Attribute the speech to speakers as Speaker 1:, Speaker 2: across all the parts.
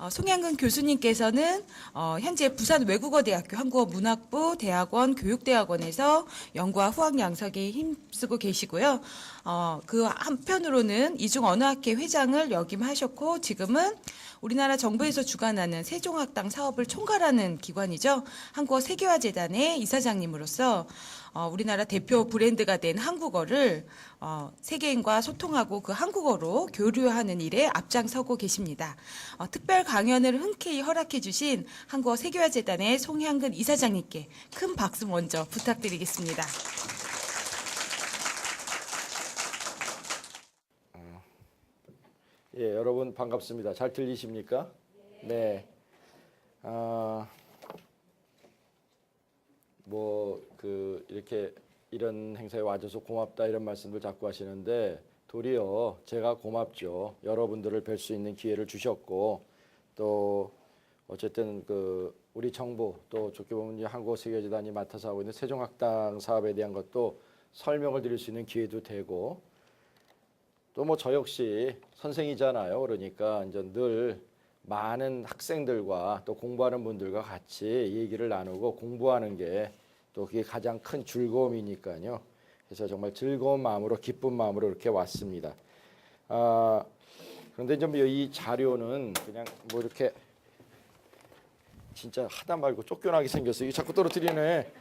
Speaker 1: 송양근 교수님께서는 현재 부산 외국어대학교 한국어문학부 대학원 교육대학원에서 연구와 후학 양성에 힘쓰고 계시고요. 그 한편으로는 이중언어학회 회장을 역임하셨고 지금은 우리나라 정부에서 주관하는 세종학당 사업을 총괄하는 기관이죠. 한국어 세계화재단의 이사장님으로서 우리나라 대표 브랜드가 된 한국어를 세계인과 소통하고 그 한국어로 교류하는 일에 앞장서고 계십니다. 특별 강연을 흔쾌히 허락해 주신 한국어 세계화재단의 송향근 이사장님께 큰 박수 먼저 부탁드리겠습니다.
Speaker 2: 예, 여러분 반갑습니다. 잘 들리십니까? 네. 이렇게 이런 행사에 와줘서 고맙다 이런 말씀들 자꾸 하시는데 도리어 제가 고맙죠. 여러분들을 뵐 수 있는 기회를 주셨고 또 어쨌든 우리 정부 또 좋게 보면 한국어세계화재단이 맡아서 하고 있는 세종학당 사업에 대한 것도 설명을 드릴 수 있는 기회도 되고 또 뭐 저 역시 선생이잖아요. 그러니까 이제 늘 많은 학생들과 또 공부하는 분들과 같이 얘기를 나누고 공부하는 게 또 그게 가장 큰 즐거움이니까요. 그래서 정말 즐거운 마음으로 기쁜 마음으로 이렇게 왔습니다. 그런데 좀 이 자료는 그냥 뭐 이렇게 진짜 하다 말고 쫓겨나게 생겼어요. 자꾸 떨어뜨리네.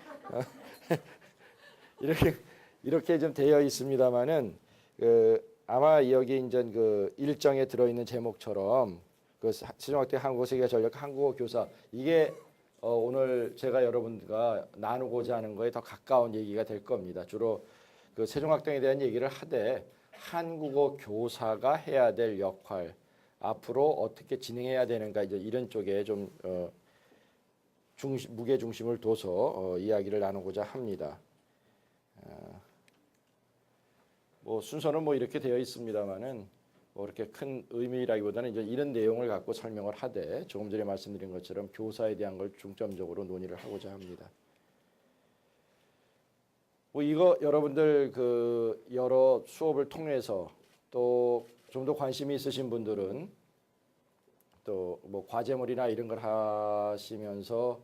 Speaker 2: 이렇게 좀 되어 있습니다만은 아마 여기 이제 일정에 들어있는 제목처럼 세종학대 한국어세계화 전략 한국어 교사 이게 오늘 제가 여러분과 나누고자 하는 거에 더 가까운 얘기가 될 겁니다. 주로 세종학당에 대한 얘기를 하되 한국어 교사가 해야 될 역할 앞으로 어떻게 진행해야 되는가 이제 이런 쪽에 좀 무게 중심을 둬서 이야기를 나누고자 합니다. 뭐 순서는 뭐 이렇게 되어 있습니다만은 뭐 이렇게 큰 의미라기보다는 이제 이런 내용을 갖고 설명을 하되 조금 전에 말씀드린 것처럼 교사에 대한 걸 중점적으로 논의를 하고자 합니다. 뭐 이거 여러분들 여러 수업을 통해서 또 좀 더 관심이 있으신 분들은 또 뭐 과제물이나 이런 걸 하시면서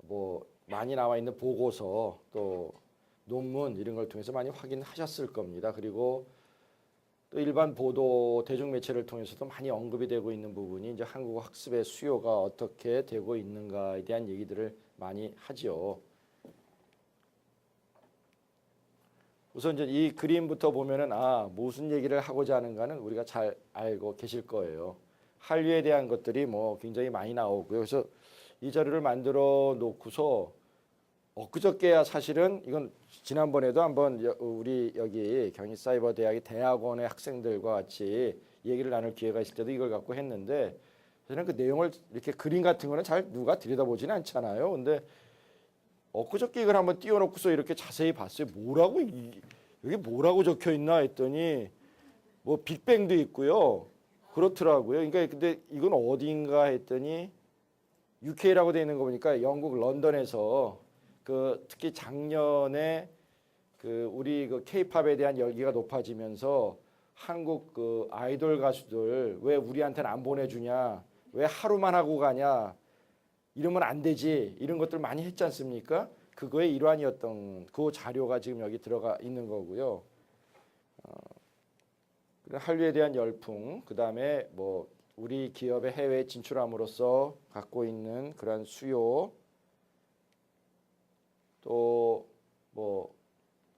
Speaker 2: 뭐 많이 나와 있는 보고서 또 논문 이런 걸 통해서 많이 확인하셨을 겁니다. 그리고 또 일반 보도 대중매체를 통해서도 많이 언급이 되고 있는 부분이 이제 한국어 학습의 수요가 어떻게 되고 있는가에 대한 얘기들을 많이 하죠. 우선 이제 이 그림부터 보면은 무슨 얘기를 하고자 하는가는 우리가 잘 알고 계실 거예요. 한류에 대한 것들이 뭐 굉장히 많이 나오고요. 그래서 이 자료를 만들어 놓고서 엊그저께야 사실은 이건 지난번에도 한번 우리 여기 경희사이버대학의 대학원의 학생들과 같이 얘기를 나눌 기회가 있을 때도 이걸 갖고 했는데 저는 그 내용을 이렇게 그림 같은 거는 잘 누가 들여다보지는 않잖아요. 근데 엊그저께 이걸 한번 띄워놓고서 이렇게 자세히 봤어요. 여기 뭐라고 적혀 있나 했더니 뭐 빅뱅도 있고요. 그렇더라고요. 그러니까 근데 이건 어디인가 했더니 UK라고 되어 있는 거 보니까 영국 런던에서 특히 작년에 우리 K-팝에 대한 열기가 높아지면서 한국 아이돌 가수들 왜 우리한테는 안 보내주냐, 왜 하루만 하고 가냐, 이러면 안 되지 이런 것들 많이 했지 않습니까? 그거의 일환이었던 그 자료가 지금 여기 들어가 있는 거고요. 한류에 대한 열풍, 그 다음에 뭐 우리 기업의 해외 진출함으로써 갖고 있는 그런 수요. 또 뭐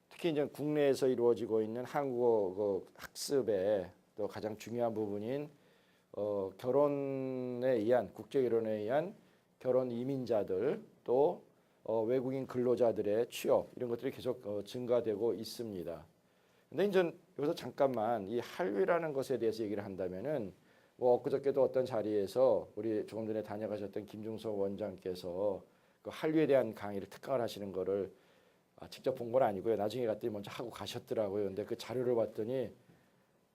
Speaker 2: 특히 이제 국내에서 이루어지고 있는 한국어 학습의 또 가장 중요한 부분인 결혼에 의한 국제 결혼에 의한 결혼 이민자들 또 외국인 근로자들의 취업 이런 것들이 계속 증가되고 있습니다. 근데 이제 여기서 잠깐만 이 한류라는 것에 대해서 얘기를 한다면은 뭐 엊그저께도 어떤 자리에서 우리 조금 전에 다녀가셨던 김중석 원장께서 그 한류에 대한 강의를 특강을 하시는 거를 직접 본 건 아니고요. 나중에 갔더니 먼저 하고 가셨더라고요. 근데 그 자료를 봤더니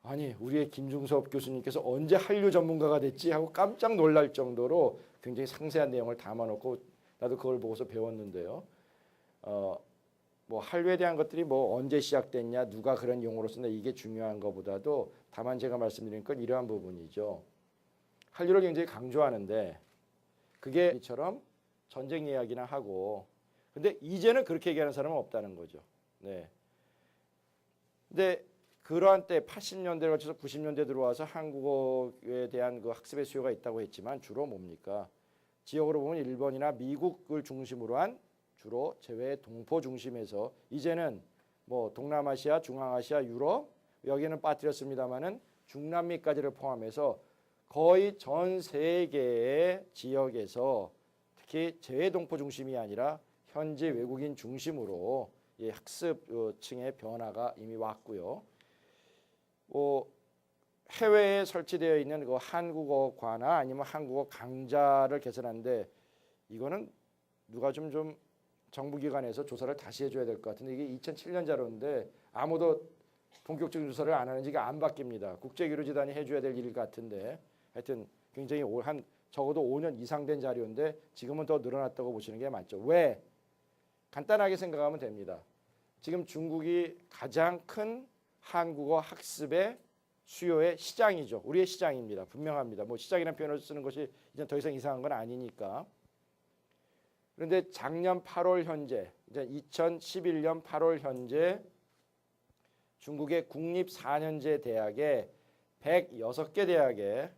Speaker 2: 아니 우리의 김중섭 교수님께서 언제 한류 전문가가 됐지 하고 깜짝 놀랄 정도로 굉장히 상세한 내용을 담아놓고 나도 그걸 보고서 배웠는데요. 뭐 한류에 대한 것들이 뭐 언제 시작됐냐, 누가 그런 용어로 쓴다 이게 중요한 것보다도 다만 제가 말씀드린 건 이러한 부분이죠. 한류를 굉장히 강조하는데 그게 이처럼 전쟁 이야기나 하고 근데 이제는 그렇게 얘기하는 사람은 없다는 거죠. 네. 근데 그러한 때 80년대에 거쳐서 90년대 들어와서 한국어에 대한 그 학습의 수요가 있다고 했지만 주로 뭡니까? 지역으로 보면 일본이나 미국을 중심으로 한 주로 제외 동포 중심에서 이제는 뭐 동남아시아, 중앙아시아, 유럽 여기는 빠뜨렸습니다마는 중남미까지를 포함해서 거의 전 세계의 지역에서 특히 제외 동포 중심이 아니라 현지 외국인 중심으로 이 학습층의 변화가 이미 왔고요. 해외에 설치되어 있는 그 한국어과나 아니면 한국어 강좌를 개설하는데 이거는 누가 좀 정부기관에서 조사를 다시 해줘야 될 것 같은데 이게 2007년 자료인데 아무도 본격적인 조사를 안 하는지 이게 안 바뀝니다. 국제교류재단이 해줘야 될 일 같은데 하여튼 굉장히 한 적어도 5년 이상 된 자료인데 지금은 더 늘어났다고 보시는 게 맞죠. 왜? 간단하게 생각하면 됩니다. 지금 중국이 가장 큰 한국어 학습의 수요의 시장이죠. 우리의 시장입니다. 분명합니다. 뭐 시장이라는 표현을 쓰는 것이 이제 더 이상 이상한 건 아니니까. 그런데 작년 8월 현재, 이제 2011년 8월 현재 중국의 국립 4년제 대학에 106개 대학에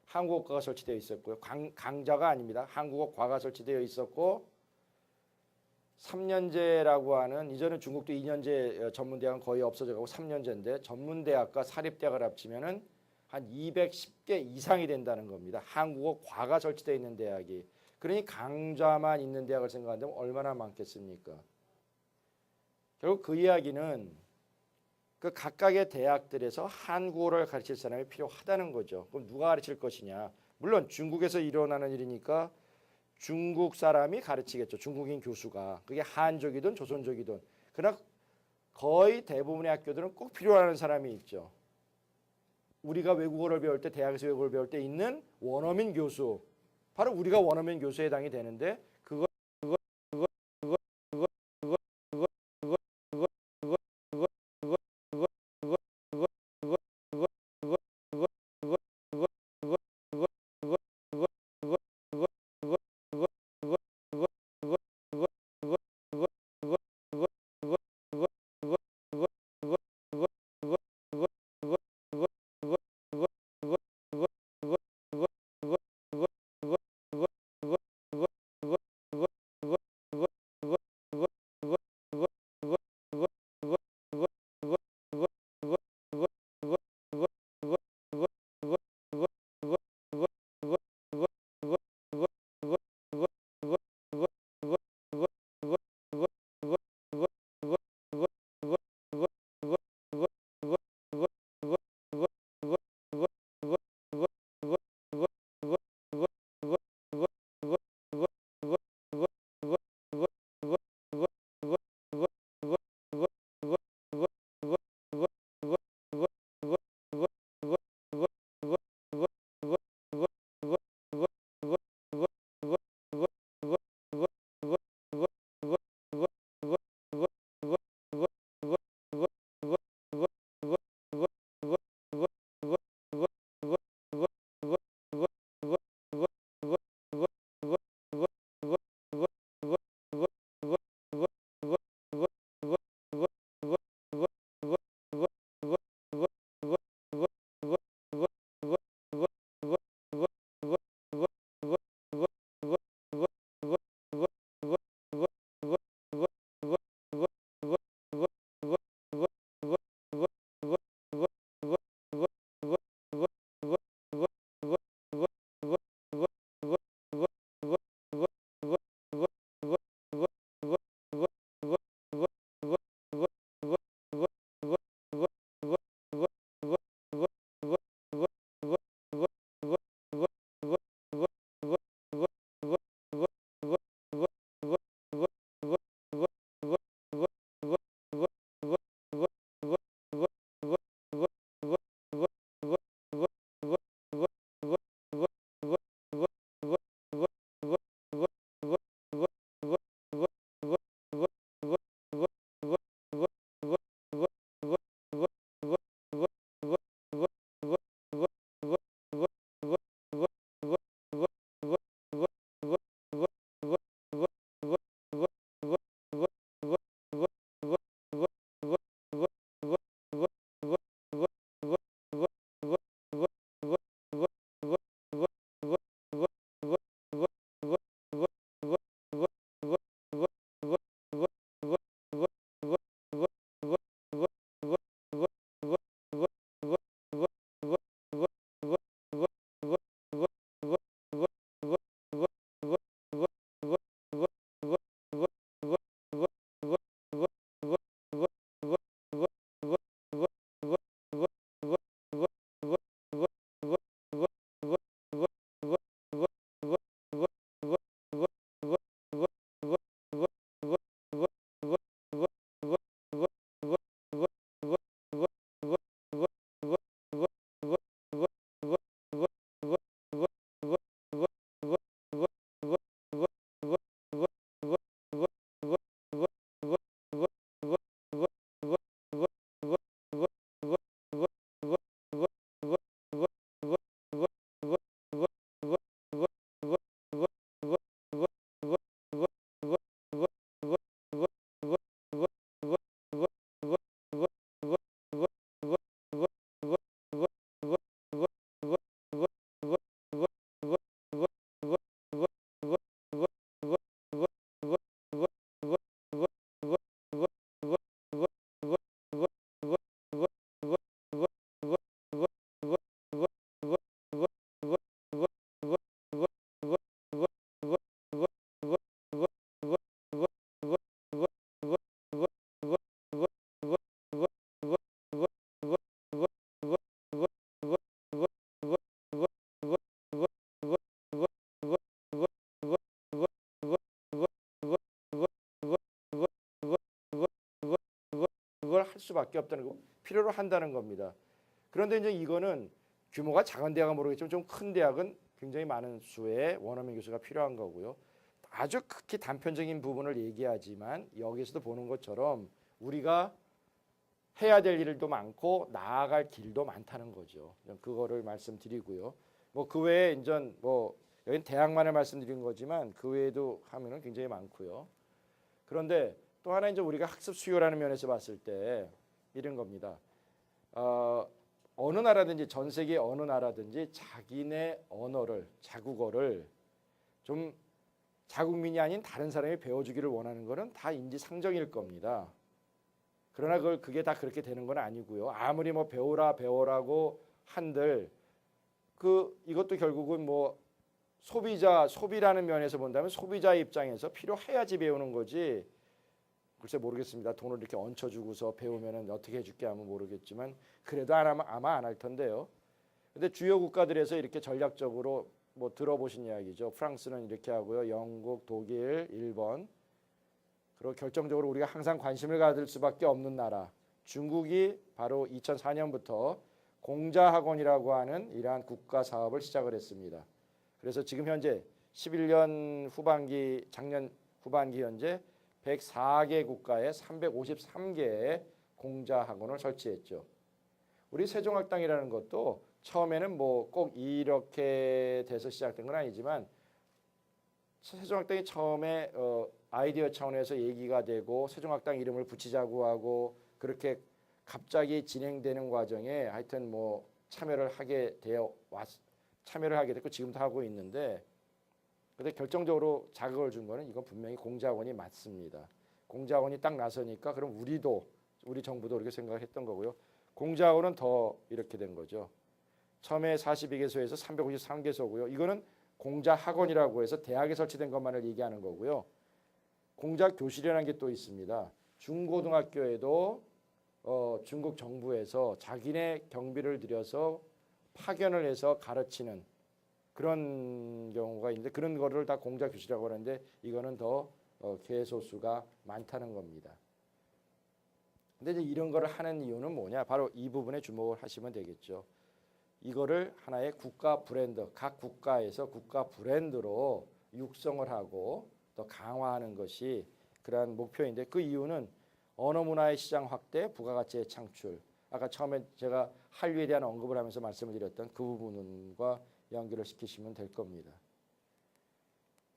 Speaker 2: 한국어과가 설치되어 있었고요. 강좌가 아닙니다. 한국어과가 설치되어 있었고 3년제라고 하는 이전에 중국도 2년제 전문대학은 거의 없어져가고 3년제인데 전문대학과 사립대학을 합치면은 한 210개 이상이 된다는 겁니다. 한국어 과가 설치되어 있는 대학이. 그러니 강좌만 있는 대학을 생각한다면 얼마나 많겠습니까? 결국 그 이야기는 그 각각의 대학들에서 한국어를 가르칠 사람이 필요하다는 거죠. 그럼 누가 가르칠 것이냐? 물론 중국에서 일어나는 일이니까 중국 사람이 가르치겠죠. 중국인 교수가. 그게 한족이든 조선족이든. 그러나 거의 대부분의 학교들은 꼭 필요한 사람이 있죠. 우리가 외국어를 배울 때 대학에서 외국어를 배울 때 있는 원어민 교수. 바로 우리가 원어민 교수에 해당이 되는데 그거 수밖에 없다는 거, 필요로 한다는 겁니다. 그런데 이제 이거는 규모가 작은 대학은 모르겠지만 좀 큰 대학은 굉장히 많은 수의 원어민 교수가 필요한 거고요. 아주 극히 단편적인 부분을 얘기하지만 여기서도 보는 것처럼 우리가 해야 될 일도 많고 나아갈 길도 많다는 거죠. 그거를 말씀드리고요. 뭐 그 외에 인전 뭐 여긴 대학만을 말씀드린 거지만 그 외에도 하면은 굉장히 많고요. 그런데 또 하나 이제 우리가 학습 수요라는 면에서 봤을 때 이런 겁니다. 어느 나라든지 전 세계 어느 나라든지 자기네 언어를 자국어를 좀 자국민이 아닌 다른 사람이 배워주기를 원하는 것은 다 인지상정일 겁니다. 그러나 그게 다 그렇게 되는 건 아니고요. 아무리 뭐 배워라고 한들 이것도 결국은 뭐 소비라는 면에서 본다면 소비자 입장에서 필요해야지 배우는 거지. 글쎄 모르겠습니다. 돈을 이렇게 얹혀주고서 배우면은 어떻게 해줄게 하면 모르겠지만 그래도 아마 안 할 텐데요. 근데 주요 국가들에서 이렇게 전략적으로 뭐 들어보신 이야기죠. 프랑스는 이렇게 하고요. 영국, 독일, 일본. 그리고 결정적으로 우리가 항상 관심을 가질 수밖에 없는 나라. 중국이 바로 2004년부터 공자학원이라고 하는 이러한 국가 사업을 시작을 했습니다. 그래서 지금 현재 11년 후반기, 작년 후반기 현재 104개 국가에 353개의 공자학원을 설치했죠. 우리 세종학당이라는 것도 처음에는 뭐 꼭 이렇게 돼서 시작된 건 아니지만 세종학당이 처음에 아이디어 차원에서 얘기가 되고 세종학당 이름을 붙이자고 하고 그렇게 갑자기 진행되는 과정에 하여튼 뭐 참여를 하게 됐고 지금도 하고 있는데 근데 결정적으로 자극을 준 거는 이건 분명히 공자학원이 맞습니다. 공자학원이 딱 나서니까 그럼 우리 정부도 그렇게 생각을 했던 거고요. 공자학원은 더 이렇게 된 거죠. 처음에 42개소에서 353개소고요. 이거는 공자학원이라고 해서 대학에 설치된 것만을 얘기하는 거고요. 공자교실이라는 게 또 있습니다. 중고등학교에도 중국 정부에서 자기네 경비를 들여서 파견을 해서 가르치는 그런 경우가 있는데 그런 거를 다 공자교실이라고 하는데 이거는 더 개소수가 많다는 겁니다. 근데 이제 이런 거를 하는 이유는 뭐냐? 바로 이 부분에 주목을 하시면 되겠죠. 이거를 하나의 국가 브랜드, 각 국가에서 국가 브랜드로 육성을 하고 더 강화하는 것이 그러한 목표인데 그 이유는 언어 문화의 시장 확대, 부가가치의 창출. 아까 처음에 제가 한류에 대한 언급을 하면서 말씀을 드렸던 그 부분과 연결을 시키시면 될 겁니다.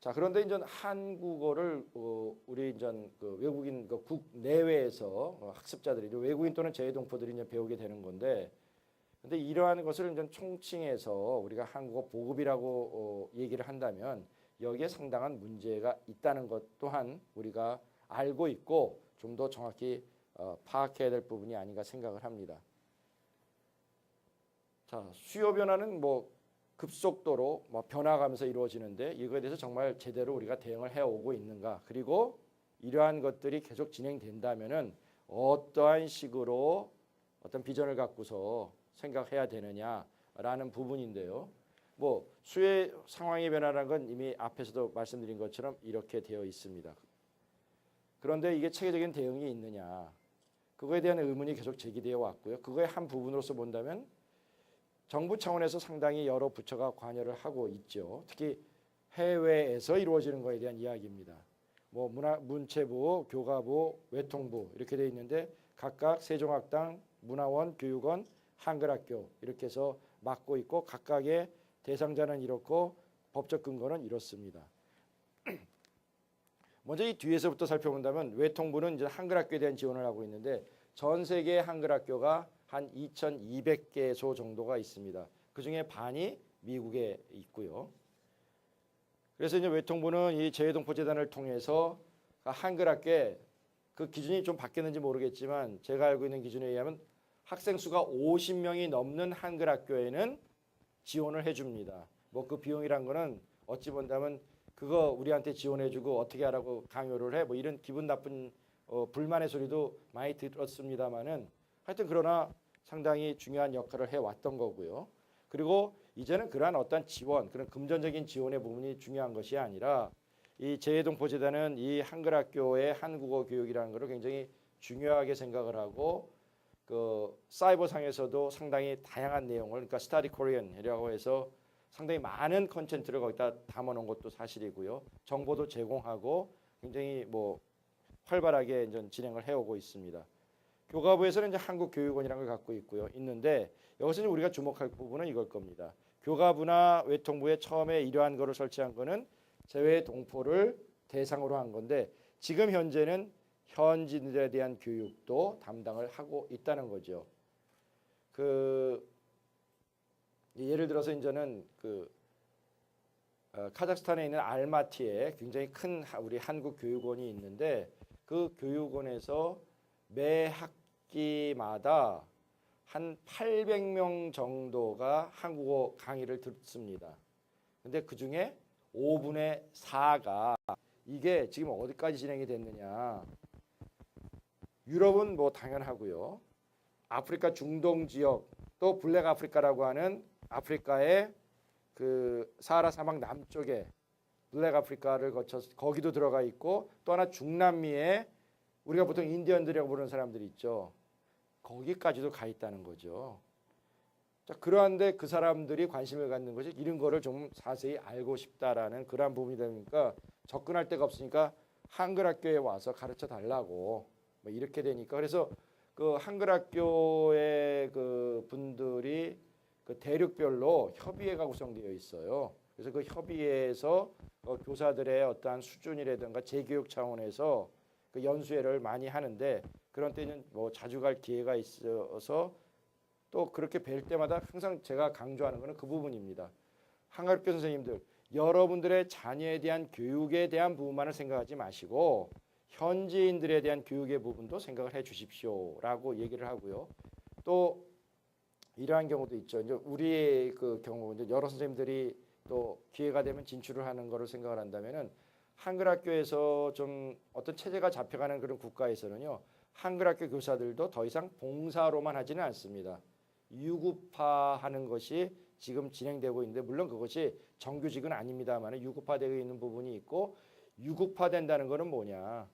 Speaker 2: 자, 그런데 이제 한국어를 우리 이제 그 외국인 국 내외에서 학습자들이 외국인 또는 재외동포들이 이제 배우게 되는 건데, 근데 이러한 것을 이제 총칭해서 우리가 한국어 보급이라고 얘기를 한다면 여기에 상당한 문제가 있다는 것 또한 우리가 알고 있고 좀 더 정확히 파악해야 될 부분이 아닌가 생각을 합니다. 자, 수요 변화는 뭐 급속도로 뭐 변화가면서 이루어지는데 이거에 대해서 정말 제대로 우리가 대응을 해오고 있는가? 그리고 이러한 것들이 계속 진행된다면은 어떠한 식으로 어떤 비전을 갖고서 생각해야 되느냐라는 부분인데요. 뭐 수요 상황의 변화라는 건 이미 앞에서도 말씀드린 것처럼 이렇게 되어 있습니다. 그런데 이게 체계적인 대응이 있느냐? 그거에 대한 의문이 계속 제기되어 왔고요. 그거의 한 부분으로서 본다면 정부 차원에서 상당히 여러 부처가 관여를 하고 있죠. 특히 해외에서 이루어지는 것에 대한 이야기입니다. 뭐 문체부, 교가부, 외통부 이렇게 되어 있는데 각각 세종학당, 문화원, 교육원, 한글학교 이렇게 해서 맡고 있고 각각의 대상자는 이렇고 법적 근거는 이렇습니다. 먼저 이 뒤에서부터 살펴본다면 외통부는 이제 한글학교에 대한 지원을 하고 있는데 전 세계 한글학교가 한 2,200개소 정도가 있습니다. 그중에 반이 미국에 있고요. 그래서 이제 외통부는 이 재외동포재단을 통해서 한글학교에 그 기준이 좀 바뀌었는지 모르겠지만 제가 알고 있는 기준에 의하면 학생 수가 50명이 넘는 한글학교에는 지원을 해줍니다. 뭐 그 비용이란 거는 어찌 본다면 그거 우리한테 지원해주고 어떻게 하라고 강요를 해 뭐 이런 기분 나쁜 불만의 소리도 많이 들었습니다만은 하여튼 그러나 상당히 중요한 역할을 해왔던 거고요. 그리고 이제는 그러한 어떤 지원, 그런 금전적인 지원의 부분이 중요한 것이 아니라 이 재외동포재단은 이 한글학교의 한국어 교육이라는 것을 굉장히 중요하게 생각을 하고 그 사이버상에서도 상당히 다양한 내용을 그러니까 스타디 코리안이라고 해서 상당히 많은 컨텐츠를 거기다 담아놓은 것도 사실이고요. 정보도 제공하고 굉장히 뭐 활발하게 이제 진행을 해오고 있습니다. 교과부에서는 이제 한국교육원이라는 걸 갖고 있는데 여기서 이제 우리가 주목할 부분은 이걸 겁니다. 교과부나 외통부에 처음에 이러한 거를 설치한 거는 재외 동포를 대상으로 한 건데 지금 현재는 현지인들에 대한 교육도 담당을 하고 있다는 거죠. 그 예를 들어서 이제는 그 카자흐스탄에 있는 알마티에 굉장히 큰 우리 한국 교육원이 있는데 그 교육원에서 매 학기마다 한 800명 정도가 한국어 강의를 듣습니다. 근데 그 중에 5분의 4가 이게 지금 어디까지 진행이 됐느냐. 유럽은 뭐 당연하고요. 아프리카 중동 지역 또 블랙 아프리카라고 하는 아프리카의 그 사하라 사막 남쪽에 블랙 아프리카를 거쳐서 거기도 들어가 있고 또 하나 중남미에 우리가 보통 인디언들이라고 부르는 사람들이 있죠. 거기까지도 가 있다는 거죠. 자, 그러한데 그 사람들이 관심을 갖는 것이 이런 거를 좀 자세히 알고 싶다라는 그러한 부분이 되니까 접근할 데가 없으니까 한글 학교에 와서 가르쳐 달라고 뭐 이렇게 되니까 그래서 그 한글 학교의 그 분들이 그 대륙별로 협의회가 구성되어 있어요. 그래서 그 협의회에서 교사들의 어떠한 수준이라든가 재교육 차원에서 그 연수회를 많이 하는데 그런 때는 뭐 자주 갈 기회가 있어서 또 그렇게 뵐 때마다 항상 제가 강조하는 것은 그 부분입니다. 한글학교 선생님들 여러분들의 자녀에 대한 교육에 대한 부분만을 생각하지 마시고 현지인들에 대한 교육의 부분도 생각을 해 주십시오라고 얘기를 하고요. 또 이러한 경우도 있죠. 이제 우리의 그 경우 이제 여러 선생님들이 또 기회가 되면 진출을 하는 거를 생각을 한다면은 한글 학교에서 좀 어떤 체제가 잡혀가는 그런 국가에서는요. 한글 학교 교사들도 더 이상 봉사로만 하지는 않습니다. 유급화하는 것이 지금 진행되고 있는데 물론 그것이 정규직은 아닙니다만 유급화되어 있는 부분이 있고 유급화된다는 것은 뭐냐.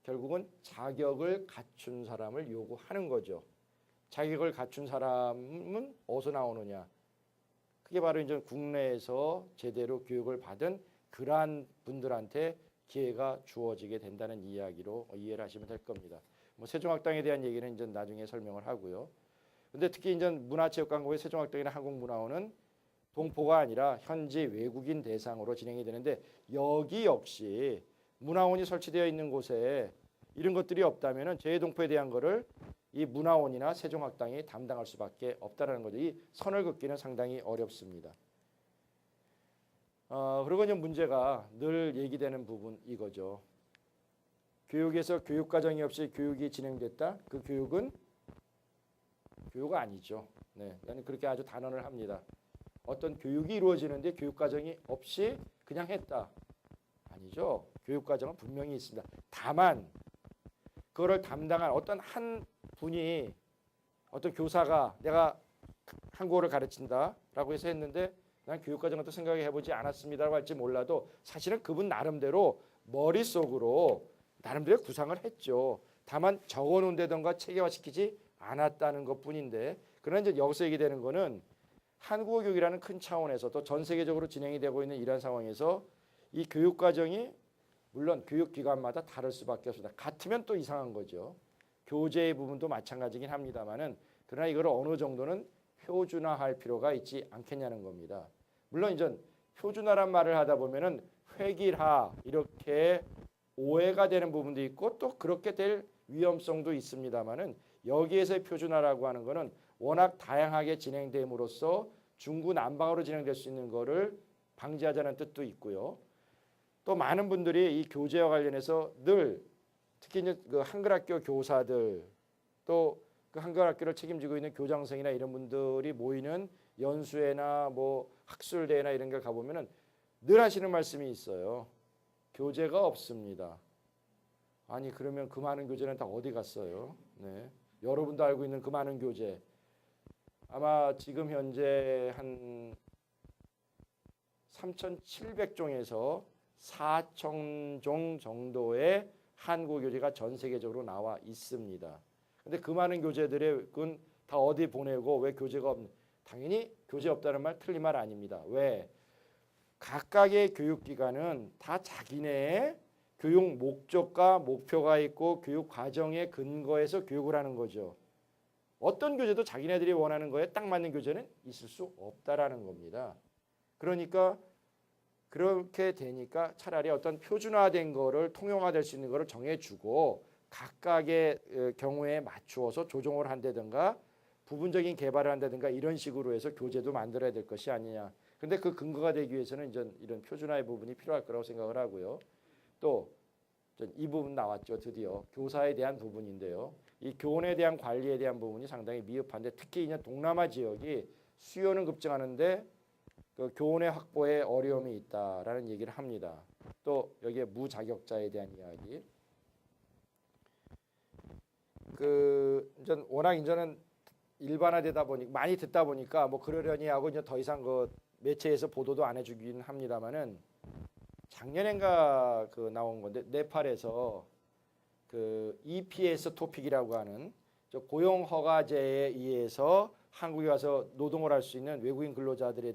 Speaker 2: 결국은 자격을 갖춘 사람을 요구하는 거죠. 자격을 갖춘 사람은 어디서 나오느냐. 그게 바로 이제 국내에서 제대로 교육을 받은 그러한 분들한테 기회가 주어지게 된다는 이야기로 이해를 하시면 될 겁니다. 뭐 세종학당에 대한 얘기는 이제 나중에 설명을 하고요. 근데 특히 이제 문화체육관광부의 세종학당이나 한국문화원은 동포가 아니라 현지 외국인 대상으로 진행이 되는데 여기 역시 문화원이 설치되어 있는 곳에 이런 것들이 없다면은 재외동포에 대한 거를 이 문화원이나 세종학당이 담당할 수밖에 없다라는 거죠. 이 선을 긋기는 상당히 어렵습니다. 그리고 이제 문제가 늘 얘기되는 부분 이거죠. 교육에서 교육과정이 없이 교육이 진행됐다. 그 교육은 교육 아니죠. 네, 나는 그렇게 아주 단언을 합니다. 어떤 교육이 이루어지는데 교육과정이 없이 그냥 했다. 아니죠. 교육과정은 분명히 있습니다. 다만 그거를 담당한 어떤 한 분이 어떤 교사가 내가 한국어를 가르친다라고 해서 했는데 난 교육과정은 또 생각해 보지 않았습니다라고 할지 몰라도 사실은 그분 나름대로 머릿속으로 나름대로 구상을 했죠. 다만 적어놓는다던가 체계화시키지 않았다는 것뿐인데 그러나 이제 여기서 얘기되는 거는 한국어 교육이라는 큰 차원에서 또 전 세계적으로 진행이 되고 있는 이런 상황에서 이 교육과정이 물론 교육기관마다 다를 수밖에 없습니다. 같으면 또 이상한 거죠. 교재의 부분도 마찬가지긴 합니다만은 그러나 이걸 어느 정도는 표준화할 필요가 있지 않겠냐는 겁니다. 물론 이제 표준화란 말을 하다 보면은 획일화 이렇게 오해가 되는 부분도 있고 또 그렇게 될 위험성도 있습니다만은 여기에서의 표준화라고 하는 거는 워낙 다양하게 진행됨으로써 중구난방으로 진행될 수 있는 거를 방지하자는 뜻도 있고요. 또 많은 분들이 이 교재와 관련해서 늘 특히 이제 그 한글학교 교사들 또 그 한글학교를 책임지고 있는 교장선생이나 이런 분들이 모이는 연수회나 뭐 학술대회나 이런 걸 가보면은 늘 하시는 말씀이 있어요. 교재가 없습니다. 아니 그러면 그 많은 교재는 다 어디 갔어요? 네. 여러분도 알고 있는 그 많은 교재 아마 지금 현재 한 3,700종에서 4,000종 정도의 한국어 교재가 전 세계적으로 나와 있습니다. 근데 그 많은 교재들은 다 어디 보내고 왜 교재가 당연히 교재 없다는 말 틀린 말 아닙니다. 왜? 각각의 교육기관은 다 자기네의 교육 목적과 목표가 있고 교육 과정에 근거해서 교육을 하는 거죠. 어떤 교재도 자기네들이 원하는 거에 딱 맞는 교재는 있을 수 없다라는 겁니다. 그러니까 그렇게 되니까 차라리 어떤 표준화된 거를 통용화될 수 있는 거를 정해주고 각각의 경우에 맞추어서 조정을 한다든가 부분적인 개발을 한다든가 이런 식으로 해서 교재도 만들어야 될 것이 아니냐. 근데 그 근거가 되기 위해서는 이제 이런 표준화의 부분이 필요할 거라고 생각을 하고요. 또 이 부분 나왔죠. 드디어 교사에 대한 부분인데요. 이 교원에 대한 관리에 대한 부분이 상당히 미흡한데 특히 이제 동남아 지역이 수요는 급증하는데 그 교원의 확보에 어려움이 있다라는 얘기를 합니다. 또 여기에 무자격자에 대한 이야기. 그 이제 워낙 이제는 일반화되다 보니 많이 듣다 보니까 뭐 그러려니 하고 이제 더 이상 그 매체에서 보도도 안 해주긴 합니다만은 작년엔가 그 나온 건데 네팔에서 그 EPS 토픽이라고 하는 저 고용 허가제에 의해서 한국에 와서 노동을 할 수 있는 외국인 근로자들에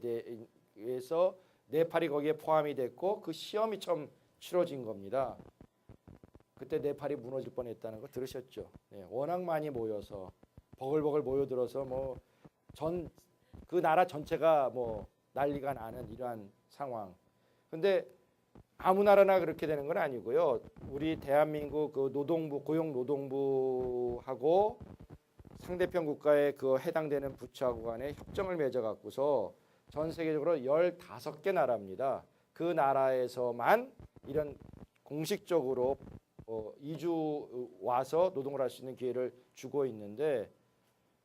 Speaker 2: 대해서 네팔이 거기에 포함이 됐고 그 시험이 처음 치러진 겁니다. 그때 네팔이 무너질 뻔했다는 거 들으셨죠? 네, 워낙 많이 모여서 버글버글 모여들어서 뭐 전 그 나라 전체가 뭐 난리가 나는 이러한 상황. 근데 아무 나라나 그렇게 되는 건 아니고요. 우리 대한민국 그 노동부 고용노동부하고 상대편 국가의 그 해당되는 부처하고 간에 협정을 맺어 갖고서 전 세계적으로 15개 나라입니다. 그 나라에서만 이런 공식적으로 이주 와서 노동을 할 수 있는 기회를 주고 있는데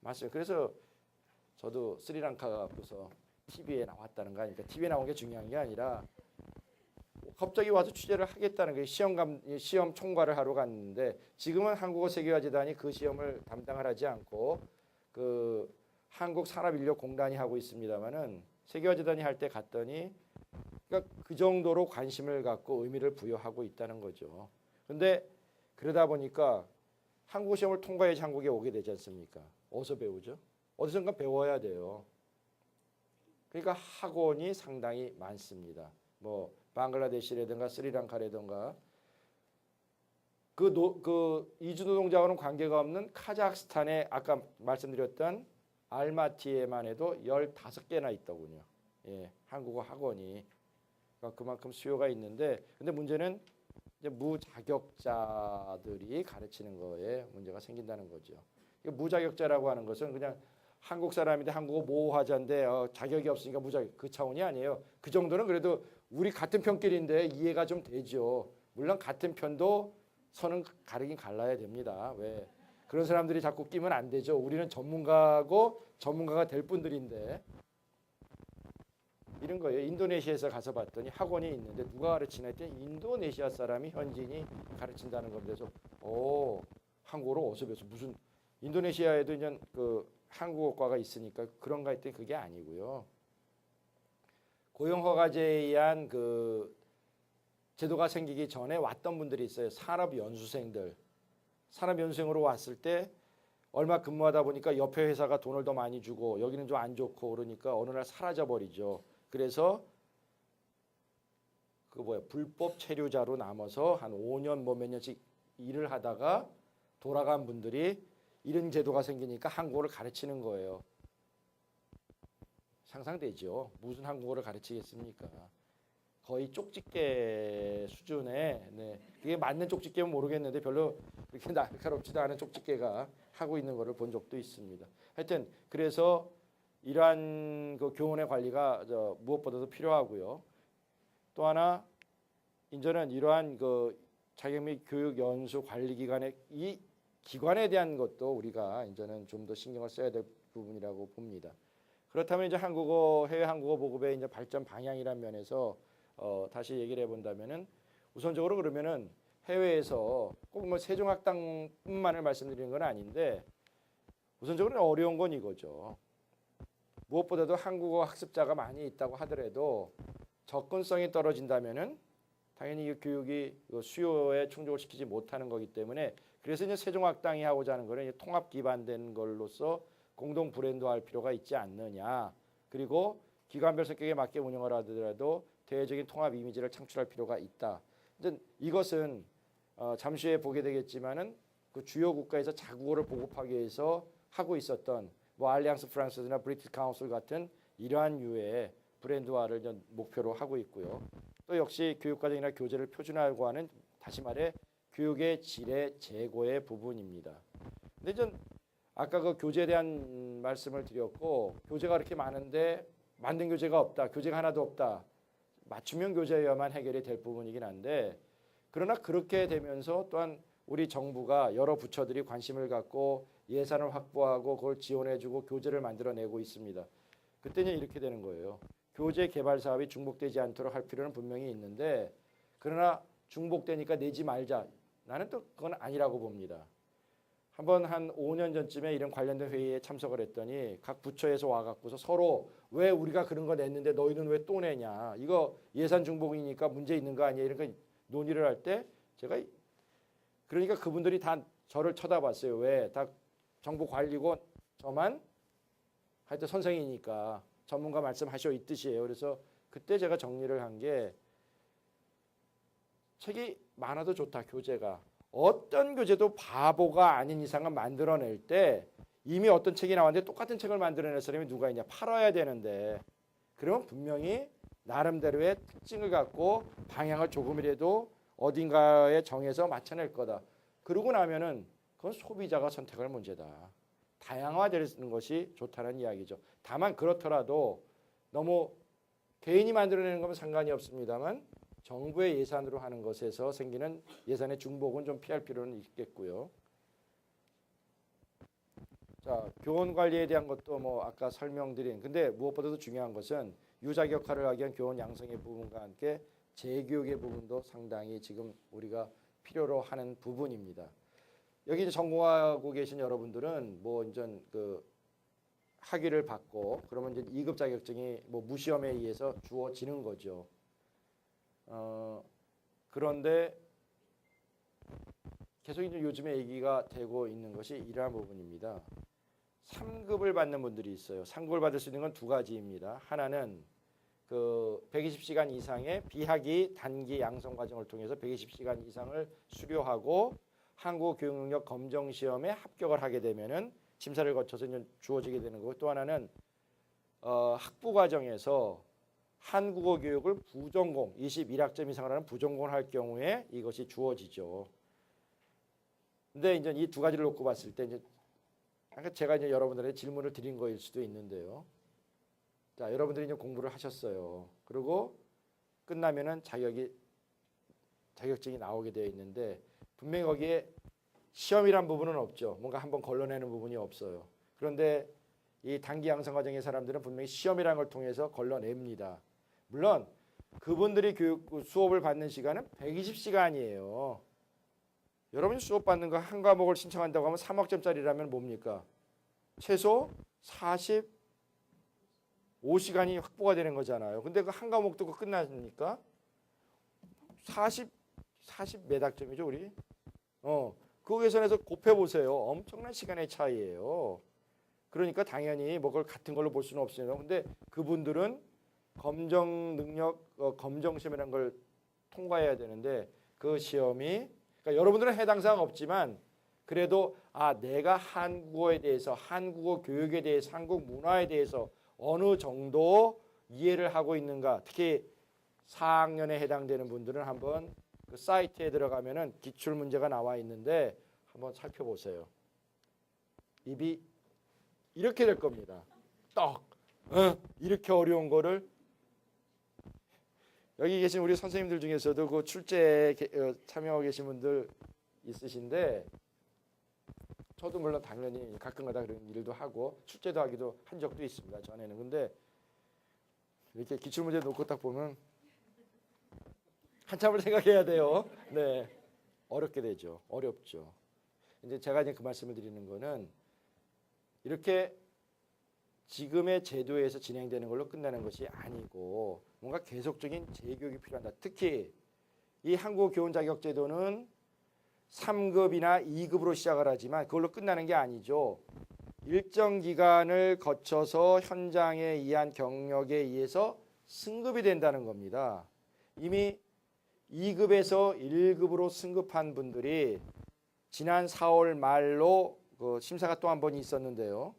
Speaker 2: 맞습니다. 그래서 저도 스리랑카 가서 TV에 나왔다는 거 아닙니까? TV에 나온 게 중요한 게 아니라 갑자기 와서 취재를 하겠다는 게 시험 총괄을 하러 갔는데 지금은 한국어 세계화재단이 그 시험을 담당을 하지 않고 그 한국산업인력공단이 하고 있습니다만은 세계화재단이 할 때 갔더니 그러니까 그 정도로 관심을 갖고 의미를 부여하고 있다는 거죠. 근데 그러다 보니까 한국어 시험을 통과해야지 한국에 오게 되지 않습니까? 어디서 배우죠? 어디선가 배워야 돼요. 그러니까 학원이 상당히 많습니다. 뭐 방글라데시라든가 스리랑카라든가 그 이주 노동자와는 관계가 없는 카자흐스탄에 아까 말씀드렸던 알마티에만 해도 15개나 있더군요. 예, 한국어 학원이. 그러니까 그만큼 수요가 있는데 근데 문제는 이제 무자격자들이 가르치는 거에 문제가 생긴다는 거죠. 무자격자라고 하는 것은 그냥 한국 사람인데 한국어 모호하자인데 자격이 없으니까 무자격 그 차원이 아니에요. 그 정도는 그래도 우리 같은 편끼리인데 이해가 좀 되죠. 물론 같은 편도 선은 가르긴 갈라야 됩니다. 왜 그런 사람들이 자꾸 끼면 안 되죠. 우리는 전문가고 전문가가 될 분들인데 이런 거예요. 인도네시아에서 가서 봤더니 학원이 있는데 누가 가르치나 했더니 인도네시아 사람이 현지인이 가르친다는 겁니다. 그래서 한국어로 어디서 배웠어? 무슨 인도네시아에도 이제 그 한국어과가 있으니까 그런가 했더니 그게 아니고요. 고용허가제에 의한 그 제도가 생기기 전에 왔던 분들이 있어요. 산업연수생들. 산업연수생으로 왔을 때 얼마 근무하다 보니까 옆에 회사가 돈을 더 많이 주고 여기는 좀 안 좋고 그러니까 어느 날 사라져 버리죠. 그래서 불법 체류자로 남아서 한 5년 뭐 몇 년씩 일을 하다가 돌아간 분들이 이런 제도가 생기니까 한국어를 가르치는 거예요. 상상되죠. 무슨 한국어를 가르치겠습니까? 거의 쪽집게 수준의 그게 맞는 쪽집게면 모르겠는데 별로 그렇게 날카롭지도 않은 쪽집게가 하고 있는 거를 본 적도 있습니다. 하여튼 그래서 이러한 그 교원의 관리가 무엇보다도 필요하고요. 또 하나 이제는 이러한 그 자격 및 교육 연수 관리 기관의 이 기관에 대한 것도 우리가 이제는 좀 더 신경을 써야 될 부분이라고 봅니다. 그렇다면 이제 해외 한국어 보급의 이제 발전 방향이라는 면에서 다시 얘기를 해본다면은 우선적으로 그러면은 해외에서 꼭 뭐 세종학당뿐만을 말씀드리는 건 아닌데 우선적으로 어려운 건 이거죠. 무엇보다도 한국어 학습자가 많이 있다고 하더라도 접근성이 떨어진다면은 당연히 이 교육이 수요에 충족을 시키지 못하는 거기 때문에 그래서 이제 세종학당이 하고자 하는 거는 통합 기반된 걸로서 공동 브랜드화할 필요가 있지 않느냐. 그리고 기관별 성격에 맞게 운영을 하더라도 대외적인 통합 이미지를 창출할 필요가 있다. 이제 이것은 잠시 후에 보게 되겠지만은 그 주요 국가에서 자국어를 보급하기 위해서 하고 있었던 뭐 알리앙스 프랑스나 브리티시 카운슬 같은 이러한 유의 브랜드화를 이제 목표로 하고 있고요. 또 역시 교육과정이나 교재를 표준화하고 하는 다시 말해 교육의 질의 제고의 부분입니다. 근데 전 아까 그 교재에 대한 말씀을 드렸고 교재가 그렇게 많은데 만든 교재가 없다. 교재가 하나도 없다. 맞춤형 교재여야만 해결이 될 부분이긴 한데 그러나 그렇게 되면서 또한 우리 정부가 여러 부처들이 관심을 갖고 예산을 확보하고 그걸 지원해주고 교재를 만들어내고 있습니다. 그때는 이렇게 되는 거예요. 교재 개발 사업이 중복되지 않도록 할 필요는 분명히 있는데 그러나 중복되니까 내지 말자. 나는 또 그건 아니라고 봅니다. 한번 한 5년 전쯤에 이런 관련된 회의에 참석을 했더니 각 부처에서 와갖고서 서로 왜 우리가 그런 거 냈는데 너희는 왜 또 내냐. 이거 예산 중복이니까 문제 있는 거 아니야. 이런 거 논의를 할 때 제가 그러니까 그분들이 다 저를 쳐다봤어요. 왜? 다 정부 관리고 저만 하여튼 선생이니까 전문가 말씀하셔 이 뜻이에요. 그래서 그때 제가 정리를 한 게 책이 많아도 좋다. 교재가. 어떤 교재도 바보가 아닌 이상은 만들어낼 때 이미 어떤 책이 나왔는데 똑같은 책을 만들어낼 사람이 누가 있냐. 팔아야 되는데 그러면 분명히 나름대로의 특징을 갖고 방향을 조금이라도 어딘가에 정해서 맞춰낼 거다. 그러고 나면은 그건 소비자가 선택할 문제다. 다양화되는 것이 좋다는 이야기죠. 다만 그렇더라도 너무 개인이 만들어내는 거면 상관이 없습니다만 정부의 예산으로 하는 것에서 생기는 예산의 중복은 좀 피할 필요는 있겠고요. 자, 교원 관리에 대한 것도 뭐 아까 설명드린. 근데 무엇보다도 중요한 것은 유자격화를 하기 위한 교원 양성의 부분과 함께 재교육의 부분도 상당히 지금 우리가 필요로 하는 부분입니다. 여기 이제 전공하고 계신 여러분들은 뭐 이제 그 학위를 받고 그러면 이제 2급 자격증이 뭐 무시험에 의해서 주어지는 거죠. 그런데 계속 이제 요즘에 얘기가 되고 있는 것이 이러한 부분입니다. 3급을 받는 분들이 있어요. 3급을 받을 수 있는 건 두 가지입니다. 하나는 그 120시간 이상의 비학위 단기 양성 과정을 통해서 120시간 이상을 수료하고 한국어 교육 능력 검정 시험에 합격을 하게 되면은 심사를 거쳐서 이제 주어지게 되는 거고 또 하나는 학부 과정에서 한국어 교육을 부전공 21학점 이상을 하는 부전공을 할 경우에 이것이 주어지죠. 근데 이제 이 두 가지를 놓고 봤을 때 이제 제가 이제 여러분들에게 질문을 드린 거일 수도 있는데요. 자, 여러분들이 이제 공부를 하셨어요. 그리고 끝나면은 자격증이 나오게 되어 있는데 분명히 거기에 시험이란 부분은 없죠. 뭔가 한번 걸러내는 부분이 없어요. 그런데 이 단기 양성 과정의 사람들은 분명히 시험이라는 걸 통해서 걸러냅니다. 물론 그분들이 수업을 받는 시간은 120시간이에요. 여러분이 수업 받는 거 한 과목을 신청한다고 하면 3학점짜리라면 뭡니까? 최소 45시간이 확보가 되는 거잖아요. 근데 그 한 과목 듣고 끝나니까 40 몇 학점이죠, 우리? 그 계산해서 곱해보세요. 엄청난 시간의 차이예요. 그러니까 당연히 뭐 그걸 같은 걸로 볼 수는 없습니다. 근데 그분들은 검정 능력, 검정 시험이라는 걸 통과해야 되는데 그 시험이 그러니까 여러분들은 해당 사항 없지만 그래도 내가 한국어에 대해서 한국어 교육에 대해서 한국 문화에 대해서 어느 정도 이해를 하고 있는가 특히 4학년에 해당되는 분들은 한번 그 사이트에 들어가면은 기출 문제가 나와 있는데 한번 살펴보세요. 입이 이렇게 될 겁니다. 이렇게 어려운 거를 여기 계신 우리 선생님들 중에서도 그 출제에 참여하고 계신 분들 있으신데 저도 물론 당연히 가끔가다 그런 일도 하고 출제도 하기도 한 적도 있습니다. 전에는. 근데 이렇게 기출문제 놓고 딱 보면 한참을 생각해야 돼요. 네, 어렵게 되죠. 어렵죠. 이제 제가 이제 그 말씀을 드리는 거는 이렇게 지금의 제도에서 진행되는 걸로 끝나는 것이 아니고 뭔가 계속적인 재교육이 필요하다. 특히 이 한국어 교원 자격 제도는 3급이나 2급으로 시작을 하지만 그걸로 끝나는 게 아니죠. 일정 기간을 거쳐서 현장에 의한 경력에 의해서 승급이 된다는 겁니다. 이미 2급에서 1급으로 승급한 분들이 지난 4월 말로 그 심사가 또 한 번 있었는데요.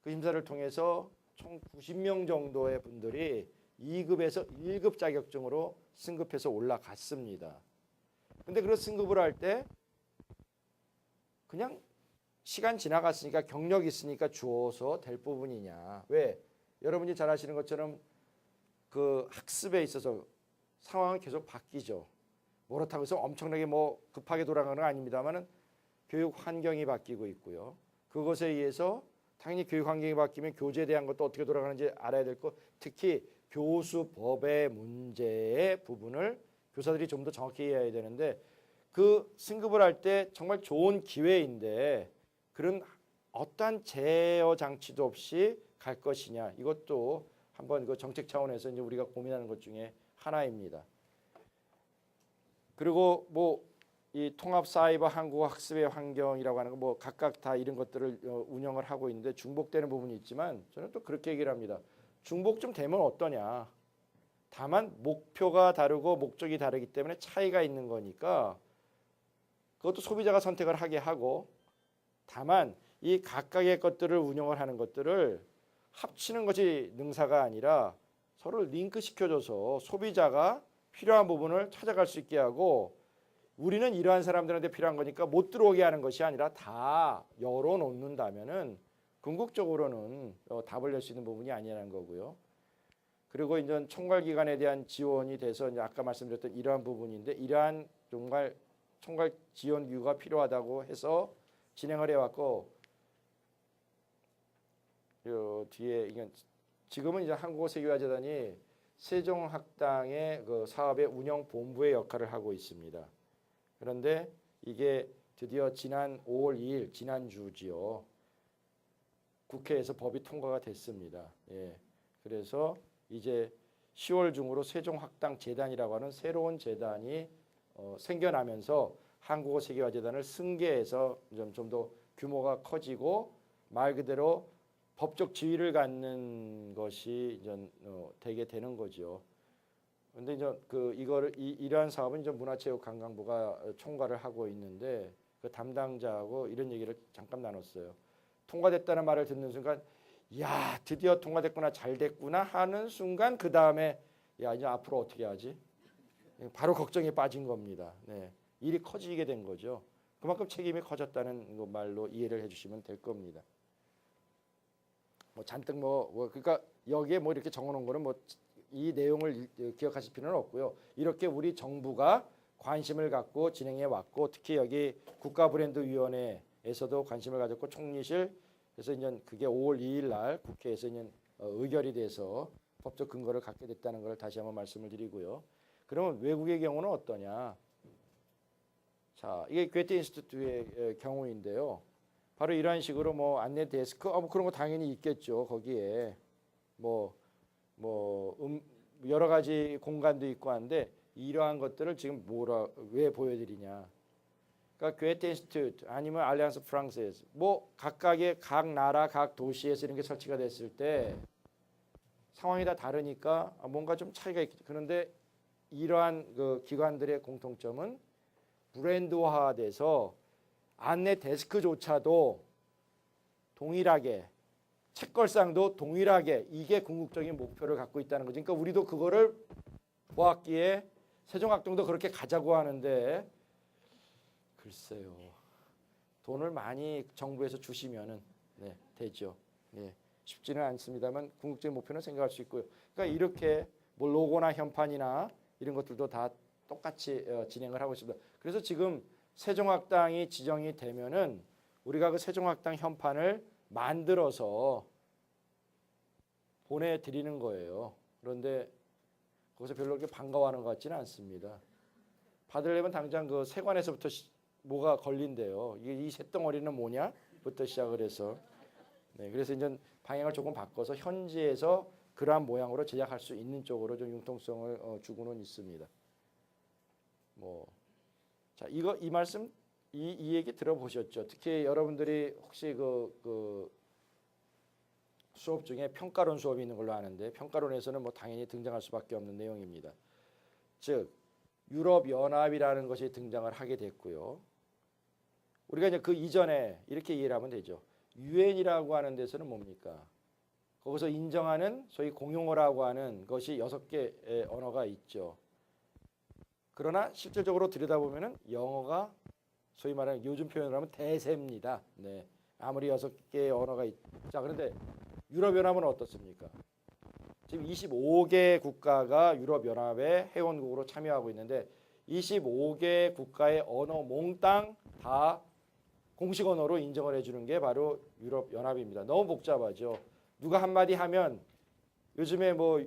Speaker 2: 그 심사를 통해서 총 90명 정도의 분들이 2급에서 1급 자격증으로 승급해서 올라갔습니다. 근데 그런 승급을 할 때 그냥 시간 지나갔으니까 경력 있으니까 주어서 될 부분이냐. 왜? 여러분이 잘 아시는 것처럼 그 학습에 있어서 상황은 계속 바뀌죠. 그렇다고 해서 엄청나게 뭐 급하게 돌아가는 건 아닙니다만은 교육 환경이 바뀌고 있고요. 그것에 의해서 당연히 교육 환경이 바뀌면 교재에 대한 것도 어떻게 돌아가는지 알아야 될 거, 특히 교수법의 문제의 부분을 교사들이 좀 더 정확히 이해해야 되는데 그 승급을 할 때 정말 좋은 기회인데 그런 어떠한 제어 장치도 없이 갈 것이냐, 이것도 한번 그 정책 차원에서 이제 우리가 고민하는 것 중에 하나입니다. 그리고 뭐 이 통합 사이버 한국어 학습의 환경이라고 하는 거 뭐 각각 다 이런 것들을 운영을 하고 있는데 중복되는 부분이 있지만 저는 또 그렇게 얘기를 합니다. 중복 좀 되면 어떠냐. 다만 목표가 다르고 목적이 다르기 때문에 차이가 있는 거니까 그것도 소비자가 선택을 하게 하고, 다만 이 각각의 것들을 운영을 하는 것들을 합치는 것이 능사가 아니라 서로 링크 시켜줘서 소비자가 필요한 부분을 찾아갈 수 있게 하고, 우리는 이러한 사람들한테 필요한 거니까 못 들어오게 하는 것이 아니라 다 열어놓는다면은 궁극적으로는 답을 낼 수 있는 부분이 아니라는 거고요. 그리고 이제 총괄기관에 대한 지원이 돼서 이제 아까 말씀드렸던 이러한 부분인데, 이러한 정말 총괄 지원 기구가 필요하다고 해서 진행을 해왔고, 뒤에 이건 지금은 이제 한국어 세계화재단이 세종학당의 그 사업의 운영 본부의 역할을 하고 있습니다. 그런데 이게 드디어 지난 5월 2일 지난주지요. 국회에서 법이 통과가 됐습니다. 예. 그래서 이제 10월 중으로 세종학당 재단이라고 하는 새로운 재단이 생겨나면서 한국어 세계화재단을 승계해서 좀 더 규모가 커지고 말 그대로 법적 지위를 갖는 것이 이제 되게 되는 거죠. 근데 이제 이러한 사업은 이제 문화체육관광부가 총괄을 하고 있는데 그 담당자하고 이런 얘기를 잠깐 나눴어요. 통과됐다는 말을 듣는 순간, 야, 드디어 통과됐구나, 잘 됐구나 하는 순간 그 다음에 야, 이제 앞으로 어떻게 하지? 바로 걱정에 빠진 겁니다. 네, 일이 커지게 된 거죠. 그만큼 책임이 커졌다는 말로 이해를 해주시면 될 겁니다. 뭐 잔뜩 그러니까 여기에 뭐 이렇게 적어놓은 거는 뭐 이 내용을 기억하실 필요는 없고요. 이렇게 우리 정부가 관심을 갖고 진행해 왔고, 특히 여기 국가브랜드위원회에서도 관심을 가졌고, 총리실에서 이제 그게 5월 2일 날 국회에서 이제 의결이 돼서 법적 근거를 갖게 됐다는 걸 다시 한번 말씀을 드리고요. 그러면 외국의 경우는 어떠냐? 자, 이게 괴테 인스티튜트의 경우인데요. 바로 이러한 식으로 뭐 안내 데스크, 뭐 그런 거 당연히 있겠죠. 거기에 여러 가지 공간도 있고 한데, 이러한 것들을 지금 왜 보여드리냐? 그러니까 괴테 인스티튜트 아니면 알리안스 프랑세스 뭐 각각의 각 나라 각 도시에서 이런 게 설치가 됐을 때 상황이 다 다르니까 뭔가 좀 차이가 있겠죠. 그런데 이러한 그 기관들의 공통점은 브랜드화돼서 안내 데스크조차도 동일하게, 책걸상도 동일하게, 이게 궁극적인 목표를 갖고 있다는 거죠. 그러니까 우리도 그거를 보았기에 세종학당도 그렇게 가자고 하는데, 글쎄요, 돈을 많이 정부에서 주시면은 되죠. 예, 쉽지는 않습니다만 궁극적인 목표는 생각할 수 있고요. 그러니까 이렇게 뭐 로고나 현판이나 이런 것들도 다 똑같이 진행을 하고 있습니다. 그래서 지금 세종학당이 지정이 되면은 우리가 그 세종학당 현판을 만들어서 보내드리는 거예요. 그런데 거기서 별로 그렇게 반가워하는 것 같지는 않습니다. 받으려면 당장 그 세관에서부터 뭐가 걸린대요. 이 새덩어리는 뭐냐?부터 시작을 해서, 그래서 이제 방향을 조금 바꿔서 현지에서 그러한 모양으로 제작할 수 있는 쪽으로 좀 융통성을 주고는 있습니다. 자, 이 말씀 이 얘기 들어보셨죠? 특히 여러분들이 혹시 그 수업 중에 평가론 수업이 있는 걸로 아는데 평가론에서는 뭐 당연히 등장할 수밖에 없는 내용입니다. 즉 유럽 연합이라는 것이 등장을 하게 됐고요. 우리가 이제 그 이전에 이렇게 이해를 하면 되죠. 유엔이라고 하는 데서는 뭡니까? 거기서 인정하는 소위 공용어라고 하는 것이 6개의 언어가 있죠. 그러나 실질적으로 들여다보면은 영어가 소위 말하는 요즘 표현으로 하면 대세입니다. 네. 아무리 6개의 언어가 자, 그런데 유럽연합은 어떻습니까? 지금 25개 국가가 유럽연합의 회원국으로 참여하고 있는데 25개 국가의 언어 몽땅 다 공식 언어로 인정을 해주는 게 바로 유럽연합입니다. 너무 복잡하죠. 누가 한마디 하면 요즘에 뭐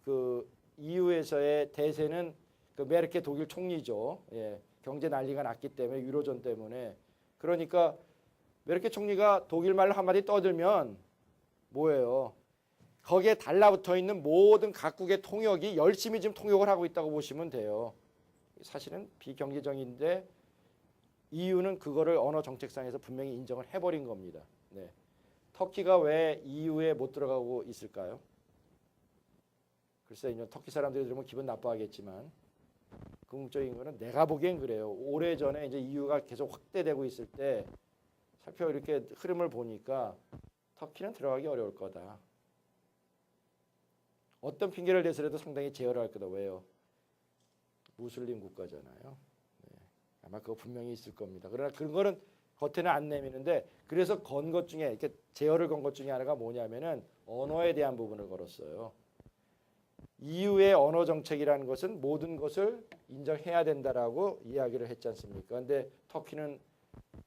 Speaker 2: 그 EU에서의 대세는 그 메르켈 독일 총리죠. 예, 경제 난리가 났기 때문에 유로존 때문에 그러니까 메르켈 총리가 독일 말로 한마디 떠들면 뭐예요? 거기에 달라붙어 있는 모든 각국의 통역이 열심히 지금 통역을 하고 있다고 보시면 돼요. 사실은 비경제적인데 EU는 그거를 언어 정책상에서 분명히 인정을 해버린 겁니다. 네. 터키가 왜 EU에 못 들어가고 있을까요? 글쎄, 터키 사람들이 들으면 기분 나빠하겠지만 궁극적인 거는 내가 보기엔 그래요. 오래전에 이제 EU가 계속 확대되고 있을 때 살펴 이렇게 흐름을 보니까 터키는 들어가기 어려울 거다. 어떤 핑계를 대서라도 상당히 제어를 할 거다. 왜요? 무슬림 국가잖아요. 네. 아마 그거 분명히 있을 겁니다. 그러나 그런 거는 겉에는 안 내미는데 그래서 건 것 중에 이렇게 제어를 건 것 중에 하나가 뭐냐면은 언어에 대한 부분을 걸었어요. EU의 언어 정책이라는 것은 모든 것을 인정해야 된다라고 이야기를 했지 않습니까? 근데 터키는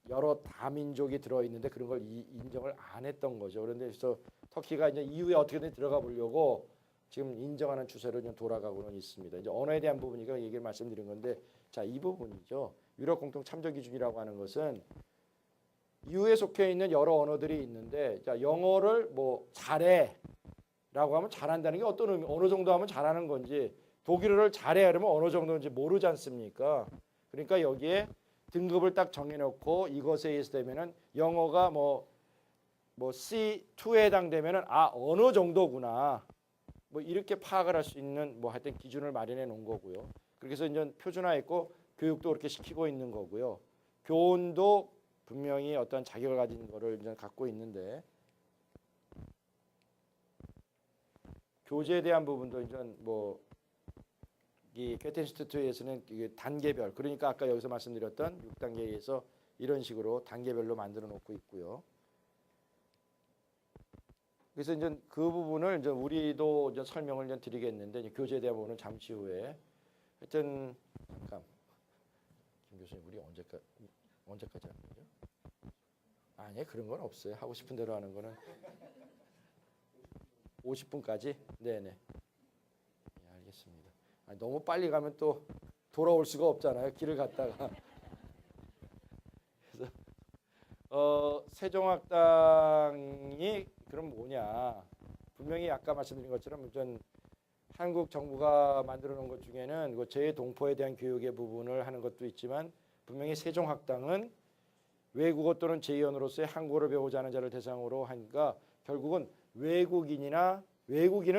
Speaker 2: 여러 다민족이 들어있는데 그런 걸 인정을 안 했던 거죠. 그런데 그래서 터키가 이제 EU에 어떻게든 들어가 보려고 지금 인정하는 추세로 좀 돌아가고는 있습니다. 이제 언어에 대한 부분이니까 얘기를 말씀드린 건데, 자, 이 부분이죠. 유럽 공통 참조 기준이라고 하는 것은 EU에 속해 있는 여러 언어들이 있는데, 자, 영어를 뭐 잘해라고 하면 잘한다는 게 어떤 의미, 어느 정도 하면 잘하는 건지, 독일어를 잘해 그러면 어느 정도인지 모르지 않습니까? 그러니까 여기에 등급을 딱 정해놓고 이것에 의해서 되면은 영어가 뭐 C2에 해당되면은 어느 정도구나. 뭐 이렇게 파악을 할 수 있는 뭐 하여튼 기준을 마련해 놓은 거고요. 그래서 이제 표준화했고 교육도 그렇게 시키고 있는 거고요. 교원도 분명히 어떤 자격을 가진 거를 이제 갖고 있는데 교재에 대한 부분도 이제 뭐 이 게테 인스티튜트에서는 이게 단계별 그러니까 아까 여기서 말씀드렸던 6단계에서 이런 식으로 단계별로 만들어 놓고 있고요. 그래서 이제 그 부분을 이제 우리도 이제 설명을 이제 드리겠는데 이제 교재에 대한 부분은 잠시 후에 하여튼 잠깐 김 교수님 우리 언제까지 하는 거죠? 아니 그런 건 없어요. 하고 싶은 대로 하는 거는 50분까지. 네네. 네, 알겠습니다. 너무 빨리 가면 또 돌아올 수가 없잖아요. 길을 갔다가. 그래서 세종학당이 그럼 뭐냐? 분명히 아까 말씀드린 것처럼 전 한국 정부가 만들어 놓은 것 중에는 그 재동포에 대한 교육의 부분을 하는 것도 있지만 분명히 세종학당은 외국어 또는 제2언어로서의 한국어를 배우자 하는 자를 대상으로 하니까 결국은 외국인을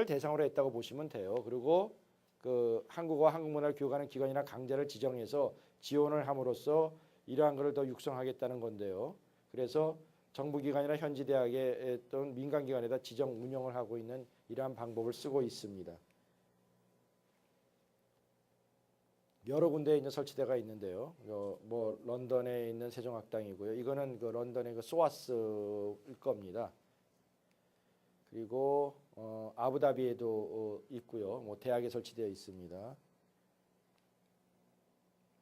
Speaker 2: 대상으로 했다고 보시면 돼요. 그리고 그 한국어와 한국문화를 교육하는 기관이나 강좌를 지정해서 지원을 함으로써 이러한 것을 더 육성하겠다는 건데요. 그래서 정부기관이나 현지 대학에 또는 민간기관에다 지정 운영을 하고 있는 이러한 방법을 쓰고 있습니다. 여러 군데에 이제 설치대가 있는데요. 뭐 런던에 있는 세종학당이고요. 이거는 그 런던의 그 소아스일 겁니다. 그리고 아부다비에도 있고요. 뭐 대학에 설치되어 있습니다.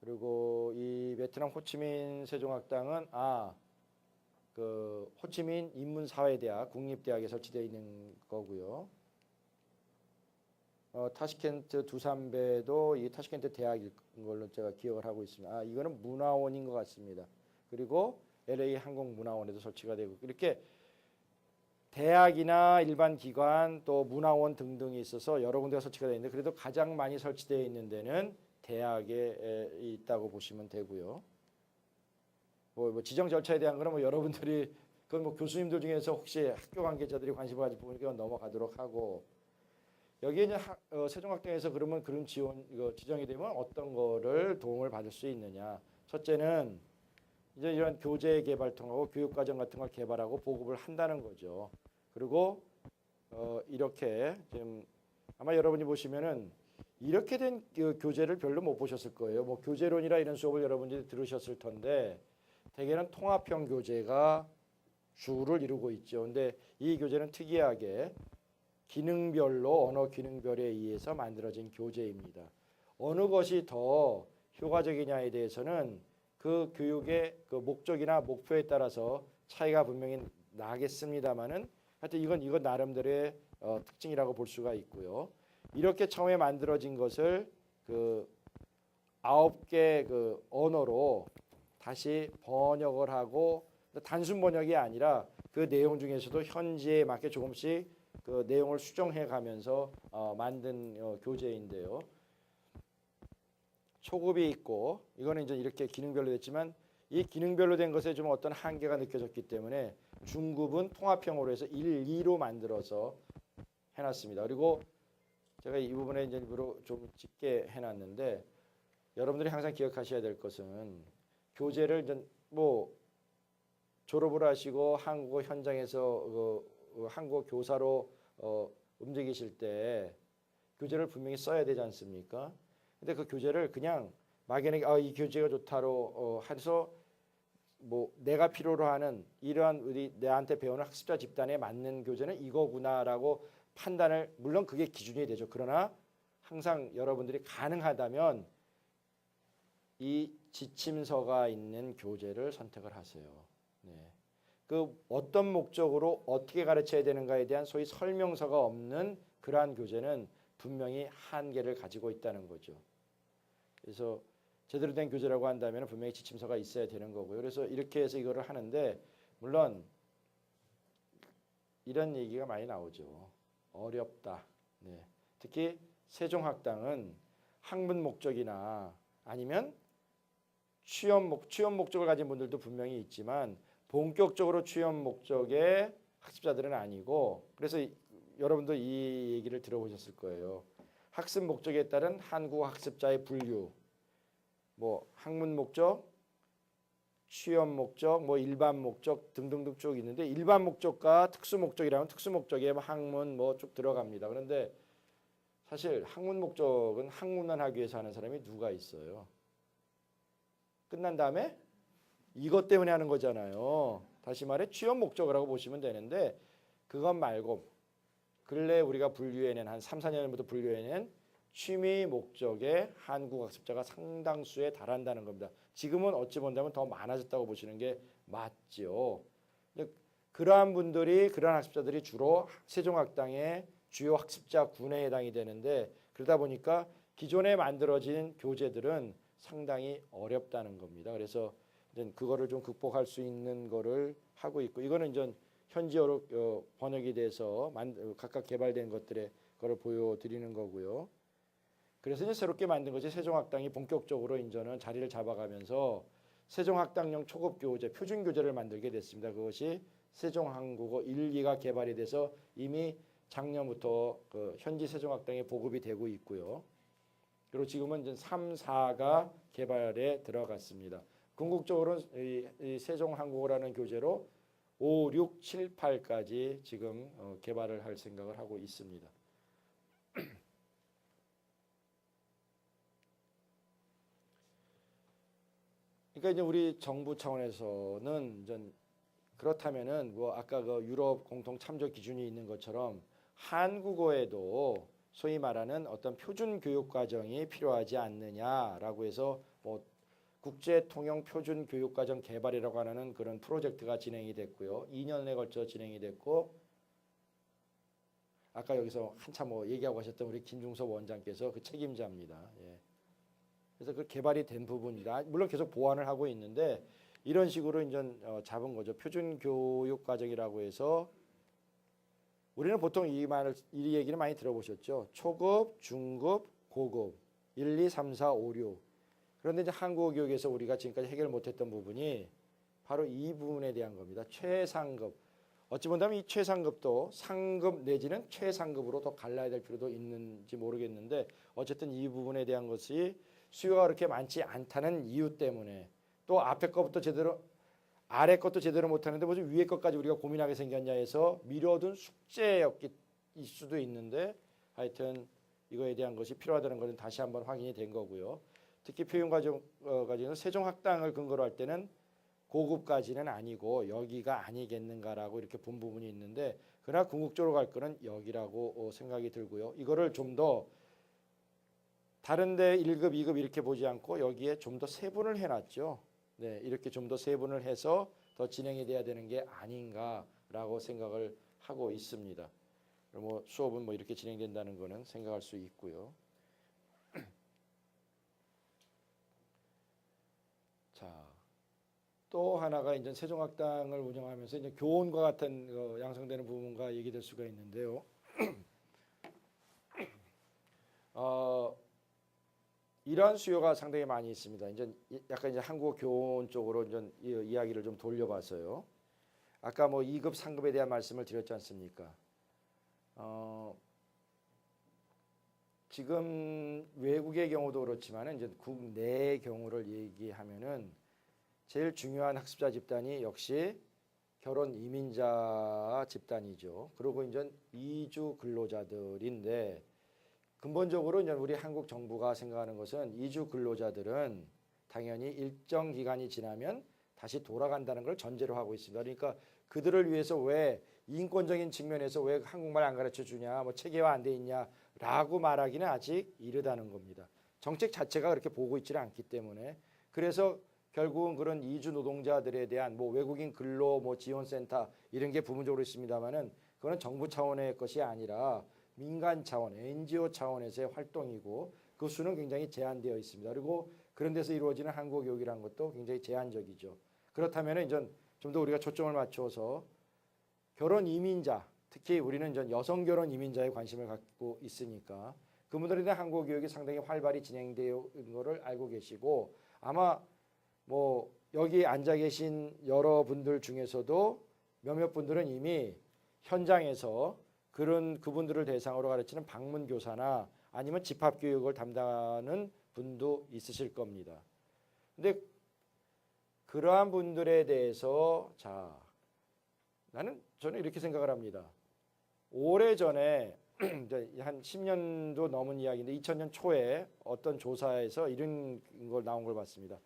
Speaker 2: 그리고 이 베트남 호치민 세종학당은 그 호치민 인문사회대학 국립대학에 설치되어 있는 거고요. 타시켄트 두산베도 이 타시켄트 대학인 걸로 제가 기억을 하고 있습니다. 이거는 문화원인 것 같습니다. 그리고 LA 항공문화원에도 설치가 되고 이렇게 대학이나 일반 기관 또 문화원 등등이 있어서 여러 군데가 설치가 되어 있는데 그래도 가장 많이 설치되어 있는 데는 대학에 있다고 보시면 되고요. 뭐 지정 절차에 대한 거는 뭐 여러분들이 그건 뭐 교수님들 중에서 혹시 학교 관계자들이 관심을 가질 부분이니까 넘어가도록 하고 여기에 이제 세종학당에서 그러면 그런 지원 이거 지정이 되면 어떤 거를 도움을 받을 수 있느냐. 첫째는 이제 이런 교재 개발 통하고 교육과정 같은 걸 개발하고 보급을 한다는 거죠. 그리고 이렇게 지금 아마 여러분이 보시면은 이렇게 된 교재를 별로 못 보셨을 거예요. 뭐 교재론이라 이런 수업을 여러분들이 들으셨을 텐데 대개는 통합형 교재가 주를 이루고 있죠. 근데 이 교재는 특이하게 기능별로 언어 기능별에 의해서 만들어진 교재입니다. 어느 것이 더 효과적이냐에 대해서는 그 교육의 그 목적이나 목표에 따라서 차이가 분명히 나겠습니다만은 하여튼 이건 나름대로의 특징이라고 볼 수가 있고요. 이렇게 처음에 만들어진 것을 그 9개 그 언어로 다시 번역을 하고 단순 번역이 아니라 그 내용 중에서도 현지에 맞게 조금씩 그 내용을 수정해 가면서 만든 교재인데요. 초급이 있고 이거는 이제 이렇게 기능별로 됐지만 이 기능별로 된 것에 좀 어떤 한계가 느껴졌기 때문에 중급은 통합형으로 해서 1, 2로 만들어서 해놨습니다. 그리고 제가 이 부분에 이제 일부러 좀 짙게 해놨는데 여러분들이 항상 기억하셔야 될 것은 교재를 이제 뭐 졸업을 하시고 한국어 현장에서 한국어 교사로 움직이실 때 교재를 분명히 써야 되지 않습니까? 근데 그 교재를 그냥 막연하게 이 교재가 좋다로 해서 뭐 내가 필요로 하는 이러한 우리 내한테 배우는 학습자 집단에 맞는 교재는 이거구나라고 판단을 물론 그게 기준이 되죠. 그러나 항상 여러분들이 가능하다면 이 지침서가 있는 교재를 선택을 하세요. 네. 그 어떤 목적으로 어떻게 가르쳐야 되는가에 대한 소위 설명서가 없는 그러한 교재는 분명히 한계를 가지고 있다는 거죠. 그래서 제대로 된 교재라고 한다면 분명히 지침서가 있어야 되는 거고요. 그래서 이렇게 해서 이거를 하는데 물론 이런 얘기가 많이 나오죠. 어렵다. 네. 특히 세종학당은 학문 목적이나 아니면 취업 목적을 가진 분들도 분명히 있지만 본격적으로 취업 목적의 학습자들은 아니고 그래서 여러분도 이 얘기를 들어보셨을 거예요. 학습 목적에 따른 한국어 학습자의 분류, 뭐 학문 목적, 취업 목적, 뭐 일반 목적 등등등 쭉 있는데 일반 목적과 특수 목적이라면 특수 목적에 학문 뭐 쭉 들어갑니다. 그런데 사실 학문 목적은 학문만 하기 위해서 하는 사람이 누가 있어요? 끝난 다음에 이것 때문에 하는 거잖아요. 다시 말해 취업 목적이라고 보시면 되는데 그것 말고 근래 우리가 분류해낸 한 3, 4년부터 분류해낸 취미 목적의 한국 학습자가 상당수에 달한다는 겁니다. 지금은 어찌 본다면 더 많아졌다고 보시는 게 맞죠. 그러한 분들이 그러한 학습자들이 주로 세종학당의 주요 학습자군에 해당이 되는데 그러다 보니까 기존에 만들어진 교재들은 상당히 어렵다는 겁니다. 그래서 이제 그거를 좀 극복할 수 있는 거를 하고 있고 이거는 이제 현지어로 번역이 돼서 각각 개발된 것들의 거를 보여드리는 거고요. 그래서 이제 새롭게 만든 것이 세종학당이 본격적으로 이제는 자리를 잡아가면서 세종학당용 초급 교재, 표준 교재를 만들게 됐습니다. 그것이 세종한국어 1, 2가 개발이 돼서 이미 작년부터 그 현지 세종학당에 보급이 되고 있고요. 그리고 지금은 이제 3, 4가 개발에 들어갔습니다. 궁극적으로는 이 세종한국어라는 교재로 5, 6, 7, 8까지 지금 개발을 할 생각을 하고 있습니다. 그러니까 이제 우리 정부 차원에서는 이제 그렇다면은 뭐 아까 그 유럽 공통 참조 기준이 있는 것처럼 한국어에도 소위 말하는 어떤 표준 교육 과정이 필요하지 않느냐라고 해서 뭐 국제 통용 표준 교육 과정 개발이라고 하는 그런 프로젝트가 진행이 됐고요. 2년에 걸쳐 진행이 됐고 아까 여기서 한참 뭐 얘기하고 하셨던 우리 김중섭 원장께서 그 책임자입니다. 예. 그래서 그 개발이 된 부분이다. 물론 계속 보완을 하고 있는데 이런 식으로 이제 잡은 거죠. 표준 교육 과정이라고 해서 우리는 보통 이 얘기를 많이 들어보셨죠. 초급, 중급, 고급, 1, 2, 3, 4, 5, 6. 그런데 이제 한국어 교육에서 우리가 지금까지 해결 못했던 부분이 바로 이 부분에 대한 겁니다. 최상급. 어찌 본다면 이 최상급도 상급 내지는 최상급으로 더 갈라야 될 필요도 있는지 모르겠는데 어쨌든 이 부분에 대한 것이 수요가 그렇게 많지 않다는 이유 때문에 또 앞에 것부터 제대로 아래 것도 제대로 못하는데 무슨 위에 것까지 우리가 고민하게 생겼냐 해서 미뤄둔 숙제였기 수도 있는데 하여튼 이거에 대한 것이 필요하다는 것은 다시 한번 확인이 된 거고요. 특히 표현 과정에서 세종학당을 근거로 할 때는 고급까지는 아니고 여기가 아니겠는가라고 이렇게 본 부분이 있는데 그러나 궁극적으로 갈 거는 여기라고 생각이 들고요. 이거를 좀 더 다른데 1급, 2급 이렇게 보지 않고 여기에 좀 더 세분을 해놨죠. 네, 이렇게 좀 더 세분을 해서 더 진행이 돼야 되는 게 아닌가라고 생각을 하고 있습니다. 뭐 수업은 뭐 이렇게 진행된다는 거는 생각할 수 있고요. 자, 또 하나가 이제 세종학당을 운영하면서 이제 교원과 같은 양성되는 부분과 얘기될 수가 있는데요. 이러한 수요가 상당히 많이 있습니다. 이제 약간 이제 한국 교원 쪽으로 이제 이야기를 좀 돌려봐서요. 아까 뭐 2급, 3급에 대한 말씀을 드렸지 않습니까? 지금 외국의 경우도 그렇지만 이제 국내의 경우를 얘기하면은 제일 중요한 학습자 집단이 역시 결혼 이민자 집단이죠. 그리고 이제 이주 근로자들인데 근본적으로 이제 우리 한국 정부가 생각하는 것은 이주 근로자들은 당연히 일정 기간이 지나면 다시 돌아간다는 걸 전제로 하고 있습니다. 그러니까 그들을 위해서 왜 인권적인 측면에서 왜 한국말 안 가르쳐 주냐, 뭐 체계화 안 돼 있냐라고 말하기는 아직 이르다는 겁니다. 정책 자체가 그렇게 보고 있지는 않기 때문에 그래서 결국은 그런 이주 노동자들에 대한 뭐 외국인 근로 뭐 지원센터 이런 게 부분적으로 있습니다만은 그거는 정부 차원의 것이 아니라 민간 차원, NGO 차원에서의 활동이고 그 수는 굉장히 제한되어 있습니다. 그리고 그런 데서 이루어지는 한국 교육이라는 것도 굉장히 제한적이죠. 그렇다면 이제 좀 더 우리가 초점을 맞춰서 결혼 이민자, 특히 우리는 이제 여성 결혼 이민자에 관심을 갖고 있으니까 그분들에 대한 한국 교육이 상당히 활발히 진행되어 있는 것을 알고 계시고 아마 뭐 여기 앉아 계신 여러분들 중에서도 몇몇 분들은 이미 현장에서 그분들을 대상으로 가르치는 방문 교사나 아니면 집합 교육을 담당하는 분도 있으실 겁니다. 근데 그러한 분들에 대해서 저는 이렇게 생각을 합니다. 오래전에 한 10년도 넘은 이야기인데 2000년 초에 어떤 조사에서 이런 걸 나온 걸 봤습니다.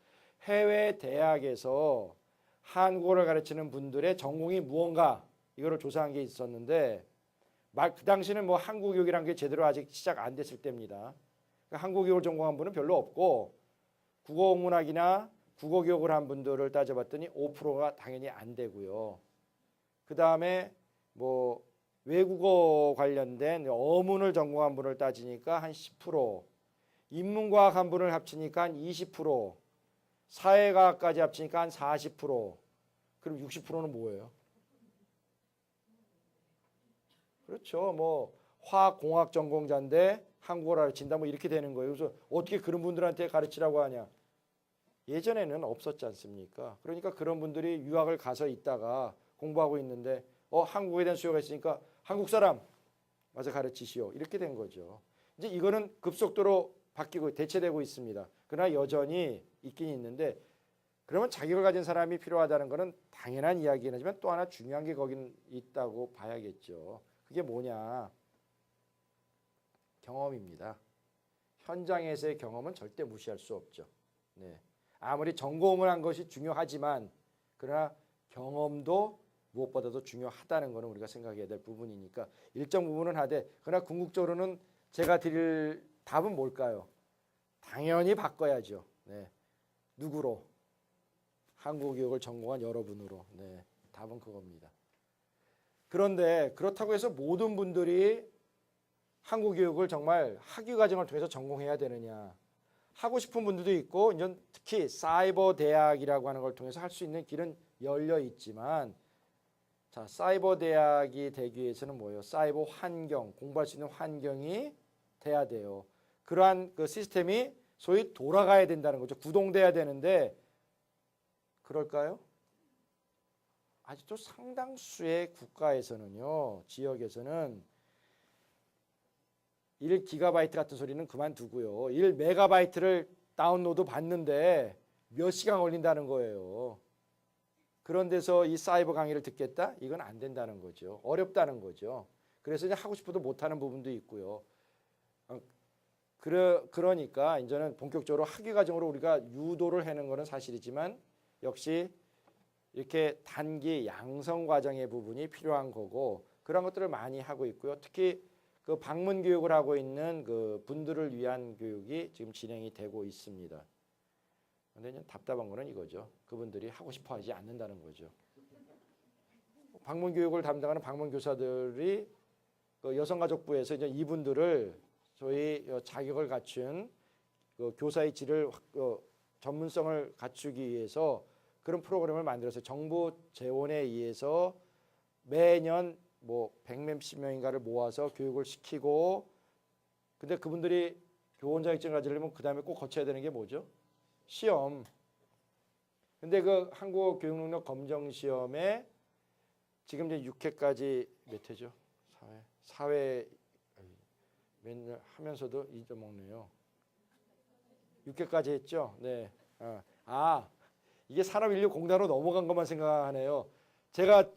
Speaker 2: 해외 대학에서 한국어를 가르치는 분들의 전공이 무언가 이거를 조사한 게 있었는데 그 당시는 뭐 한국 교육이라는 게 제대로 아직 시작 안 됐을 때입니다. 그러니까 한국 교육을 전공한 분은 별로 없고 국어국문학이나 국어 교육을 한 분들을 따져봤더니 5%가 당연히 안 되고요. 그 다음에 뭐 외국어 관련된 어문을 전공한 분을 따지니까 한 10%, 인문과학 한 분을 합치니까 한 20%, 사회과학까지 합치니까 한 40%, 그럼 60%는 뭐예요? 그렇죠. 뭐 화학공학 전공자인데 한국어를 가르친다 뭐 이렇게 되는 거예요. 그래서 어떻게 그런 분들한테 가르치라고 하냐? 예전에는 없었지 않습니까? 그러니까 그런 분들이 유학을 가서 있다가 공부하고 있는데 한국에 대한 수요가 있으니까 한국 사람 와서 가르치시오. 이렇게 된 거죠. 이제 이거는 급속도로 바뀌고 대체되고 있습니다. 그러나 여전히 있긴 있는데 그러면 자격을 가진 사람이 필요하다는 것은 당연한 이야기긴 하지만 또 하나 중요한 게 거긴 있다고 봐야겠죠. 그게 뭐냐? 경험입니다. 현장에서의 경험은 절대 무시할 수 없죠. 네. 아무리 전공을 한 것이 중요하지만 그러나 경험도 무엇보다도 중요하다는 것은 우리가 생각해야 될 부분이니까 일정 부분은 하되 그러나 궁극적으로는 제가 드릴 답은 뭘까요? 당연히 바꿔야죠. 네. 누구로? 한국 교육을 전공한 여러분으로. 네. 답은 그겁니다. 그런데 그렇다고 해서 모든 분들이 한국 교육을 정말 학위 과정을 통해서 전공해야 되느냐? 하고 싶은 분들도 있고 이제 특히 사이버 대학이라고 하는 걸 통해서 할 수 있는 길은 열려 있지만 사이버 대학이 되기 위해서는 뭐예요? 사이버 환경, 공부할 수 있는 환경이 돼야 돼요. 그러한 그 시스템이 소위 돌아가야 된다는 거죠. 구동돼야 되는데 그럴까요? 아직도 상당수의 국가에서는요, 지역에서는 1기가바이트 같은 소리는 그만두고요. 1메가바이트를 다운로드 받는데 몇 시간 걸린다는 거예요. 그런 데서 이 사이버 강의를 듣겠다? 이건 안 된다는 거죠. 어렵다는 거죠. 그래서 이제 하고 싶어도 못하는 부분도 있고요. 그러니까 이제는 본격적으로 학위 과정으로 우리가 유도를 하는 것은 사실이지만 역시 이렇게 단기 양성 과정의 부분이 필요한 거고 그런 것들을 많이 하고 있고요. 특히 그 방문 교육을 하고 있는 그 분들을 위한 교육이 지금 진행이 되고 있습니다. 근데 이제 답답한 거는 이거죠. 그분들이 하고 싶어 하지 않는다는 거죠. 방문 교육을 담당하는 방문 교사들이 그 여성가족부에서 이제 이분들을 저희 자격을 갖춘 그 교사의 질을 전문성을 갖추기 위해서 그런 프로그램을 만들어서 정부 재원에 의해서 매년 뭐 100몇십 명인가를 모아서 교육을 시키고 근데 그분들이 교원 자격증을 가지려면 그다음에 꼭 거쳐야 되는 게 뭐죠? 시험. 근데 그 한국 교육능력 검정 시험에 지금 이제 6회까지 몇 회죠? 4회 맨날 하면서도 잊어먹네요. 6회까지 했죠? 네. 이게 산업인력공단으로 넘어간 것만 생각하네요. 제가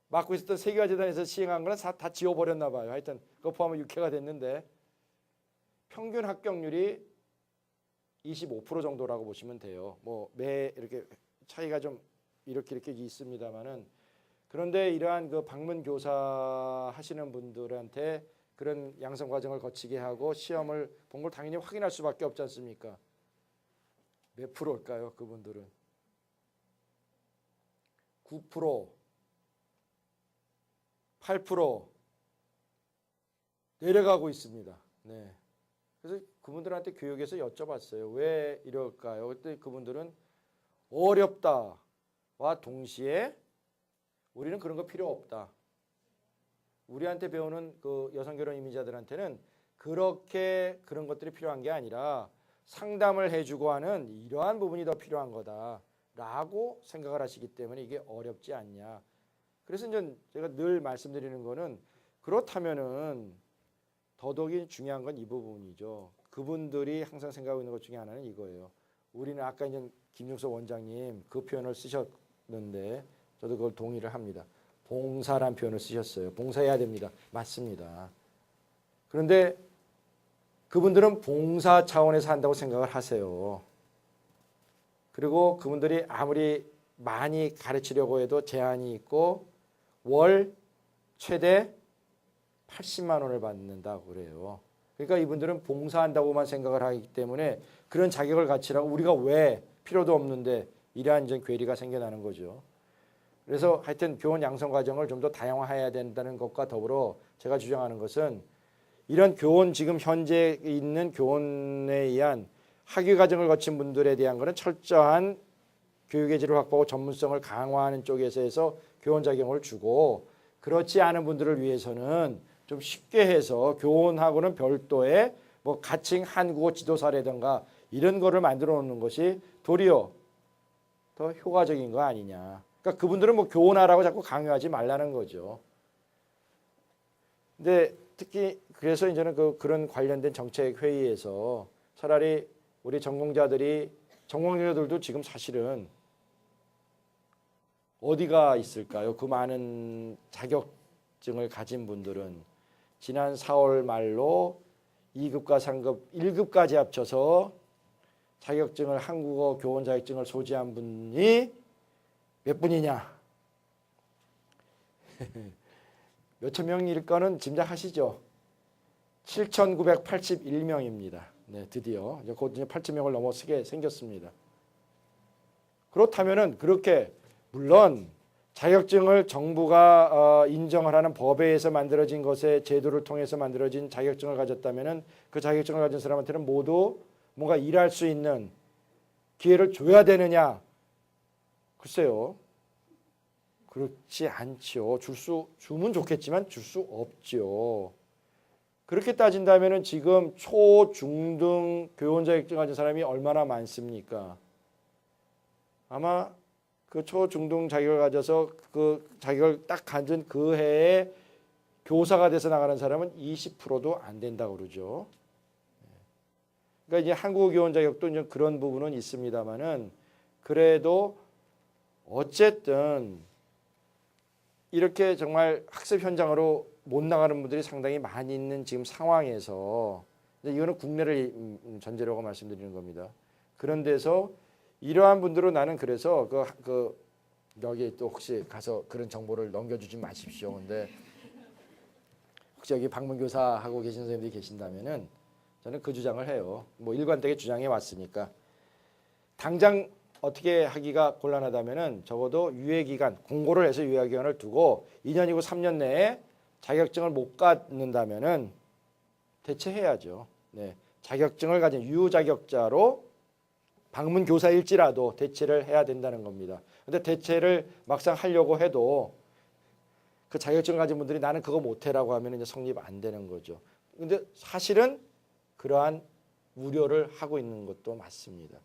Speaker 2: 맡고 있었던 세계화재단에서 시행한 거는 다 지워버렸나 봐요. 하여튼 그거 포함하면 6회가 됐는데 평균 합격률이 25% 정도라고 보시면 돼요. 뭐 매 이렇게 차이가 좀 이렇게 있습니다만은 그런데 이러한 그 방문 교사 하시는 분들한테 그런 양성 과정을 거치게 하고 시험을 본 걸 당연히 확인할 수밖에 없지 않습니까? 몇 프로일까요? 그분들은 9%, 8% 내려가고 있습니다. 네. 그래서 그분들한테 교육에서 여쭤봤어요. 왜 이럴까요? 그때 그분들은 어렵다와 동시에 우리는 그런 거 필요 없다. 우리한테 배우는 그 여성결혼 이민자들한테는 그렇게 그런 것들이 필요한 게 아니라 상담을 해주고 하는 이러한 부분이 더 필요한 거다라고 생각을 하시기 때문에 이게 어렵지 않냐. 그래서 이제 제가 늘 말씀드리는 거는 그렇다면은 더더욱이 중요한 건 이 부분이죠. 그분들이 항상 생각하고 있는 것 중에 하나는 이거예요. 우리는 아까 이제 김용석 원장님 그 표현을 쓰셨는데 저도 그걸 동의를 합니다. 봉사란 표현을 쓰셨어요. 봉사해야 됩니다. 맞습니다. 그런데 그분들은 봉사 차원에서 한다고 생각을 하세요. 그리고 그분들이 아무리 많이 가르치려고 해도 제한이 있고 월 최대 80만 원을 받는다고 그래요. 그러니까 이분들은 봉사한다고만 생각을 하기 때문에 그런 자격을 갖추라고 우리가 왜 필요도 없는데 이러한 이제 괴리가 생겨나는 거죠. 그래서 하여튼 교원 양성 과정을 좀 더 다양화해야 된다는 것과 더불어 제가 주장하는 것은 이런 교원 지금 현재 있는 교원에 의한 학위 과정을 거친 분들에 대한 것은 철저한 교육의 질을 확보하고 전문성을 강화하는 쪽에서 해서 교원 자격을 주고 그렇지 않은 분들을 위해서는 좀 쉽게 해서 교원하고는 별도의 뭐 가칭 한국어 지도사라든가 이런 거를 만들어 놓는 것이 도리어 더 효과적인 거 아니냐. 그러니까 그분들은 뭐 교원하라고 자꾸 강요하지 말라는 거죠. 근데 특히 그래서 이제는 그런 관련된 정책 회의에서 차라리 우리 전공자들도 지금 사실은 어디가 있을까요? 그 많은 자격증을 가진 분들은 지난 4월 말로 2급과 3급, 1급까지 합쳐서 자격증을 한국어 교원 자격증을 소지한 분이 몇 분이냐? 몇천 명일 거는 짐작하시죠? 7,981명입니다. 네, 드디어 곧 이제 8,000명을 넘어서게 생겼습니다. 그렇다면은 그렇게 물론 자격증을 정부가 인정을 하는 법에 의해서 만들어진 것의 제도를 통해서 만들어진 자격증을 가졌다면은 그 자격증을 가진 사람한테는 모두 뭔가 일할 수 있는 기회를 줘야 되느냐? 글쎄요. 그렇지 않죠. 주면 좋겠지만 줄 수 없죠. 그렇게 따진다면은 지금 초, 중등 교원 자격증 가진 사람이 얼마나 많습니까? 아마 그 초중등 자격을 가져서 그 자격을 딱 가진 그 해에 교사가 돼서 나가는 사람은 20%도 안 된다고 그러죠. 그러니까 이제 한국어 교원 자격도 이제 그런 부분은 있습니다만은 그래도 어쨌든 이렇게 정말 학습 현장으로 못 나가는 분들이 상당히 많이 있는 지금 상황에서 이거는 국내를 전제로 하고 말씀드리는 겁니다. 그런 데서 이러한 분들은 나는 그래서 여기 또 혹시 가서 그런 정보를 넘겨주지 마십시오. 근데 혹시 여기 방문교사 하고 계신 선생님들이 계신다면은 저는 그 주장을 해요. 뭐 일관되게 주장해 왔으니까 당장 어떻게 하기가 곤란하다면은 적어도 유예기간 공고를 해서 유예기간을 두고 2년이고 3년 내에 자격증을 못 갖는다면은 대체해야죠. 네, 자격증을 가진 유자격자로 방문 교사일지라도 대체를 해야 된다는 겁니다. 근데 대체를 막상 하려고 해도 그 자격증을 가진 분들이 나는 그거 못해라고 하면 이제 성립 안 되는 거죠. 근데 사실은 그러한 우려를 하고 있는 것도 맞습니다.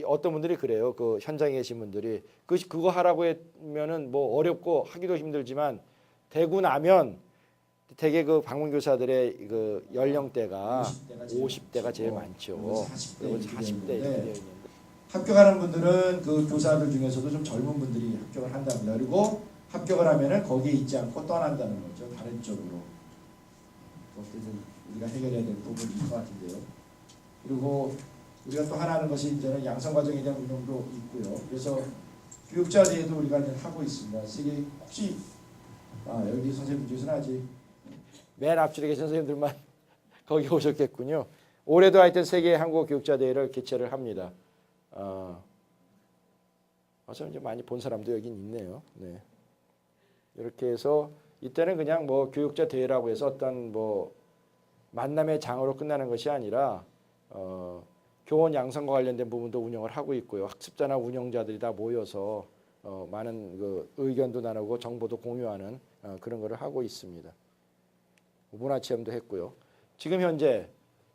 Speaker 2: 어떤 분들이 그래요. 그 현장에 계신 분들이 그거 하라고 하면은 뭐 어렵고 하기도 힘들지만 되고 나면 되게 그 방문교사들의 그 연령대가 50대가 제일 많죠. 그리고 40대 이렇게 되어 있는데
Speaker 3: 합격하는 분들은 그 교사들 중에서도 좀 젊은 분들이 합격을 한답니다. 그리고 합격을 하면은 거기에 있지 않고 떠난다는 거죠. 다른 쪽으로. 그것도 우리가 해결해야 될 부분일 것 같은데요. 그리고 우리가 또 하나 하는 것이 이제는 양성 과정에 대한 운영도 있고요. 그래서 교육자 대회도 우리가 이제 하고 있습니다. 세계 혹시 여기 선생님 중에서는 아직
Speaker 2: 맨 앞줄에 계신 선생님들만 거기 오셨겠군요. 올해도 하여튼 세계 한국어 교육자 대회를 개최를 합니다. 어서 이제 많이 본 사람도 여긴 있네요. 네. 이렇게 해서 이때는 그냥 뭐 교육자 대회라고 해서 어떤 뭐 만남의 장으로 끝나는 것이 아니라 교원 양성과 관련된 부분도 운영을 하고 있고요. 학습자나 운영자들이 다 모여서 많은 그 의견도 나누고 정보도 공유하는 그런 거를 하고 있습니다. 문화체험도 했고요. 지금 현재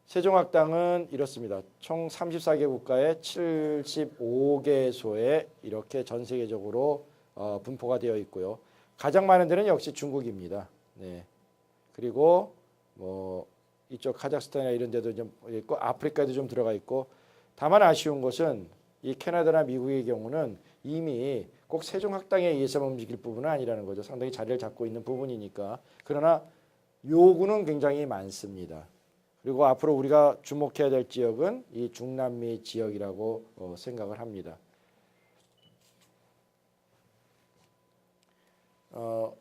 Speaker 2: 세종학당은 이렇습니다. 총 34개 국가에 75개소에 이렇게 전 세계적으로 분포가 되어 있고요. 가장 많은 데는 역시 중국입니다. 네. 그리고 뭐 이쪽 카자흐스탄이나 이런 데도 좀 있고 아프리카도 좀 들어가 있고 다만 아쉬운 것은 이 캐나다나 미국의 경우는 이미 꼭 세종학당에 의해서만 움직일 부분은 아니라는 거죠. 상당히 자리를 잡고 있는 부분이니까. 그러나 요구는 굉장히 많습니다. 그리고 앞으로 우리가 주목해야 될 지역은 이 중남미 지역이라고 생각을 합니다.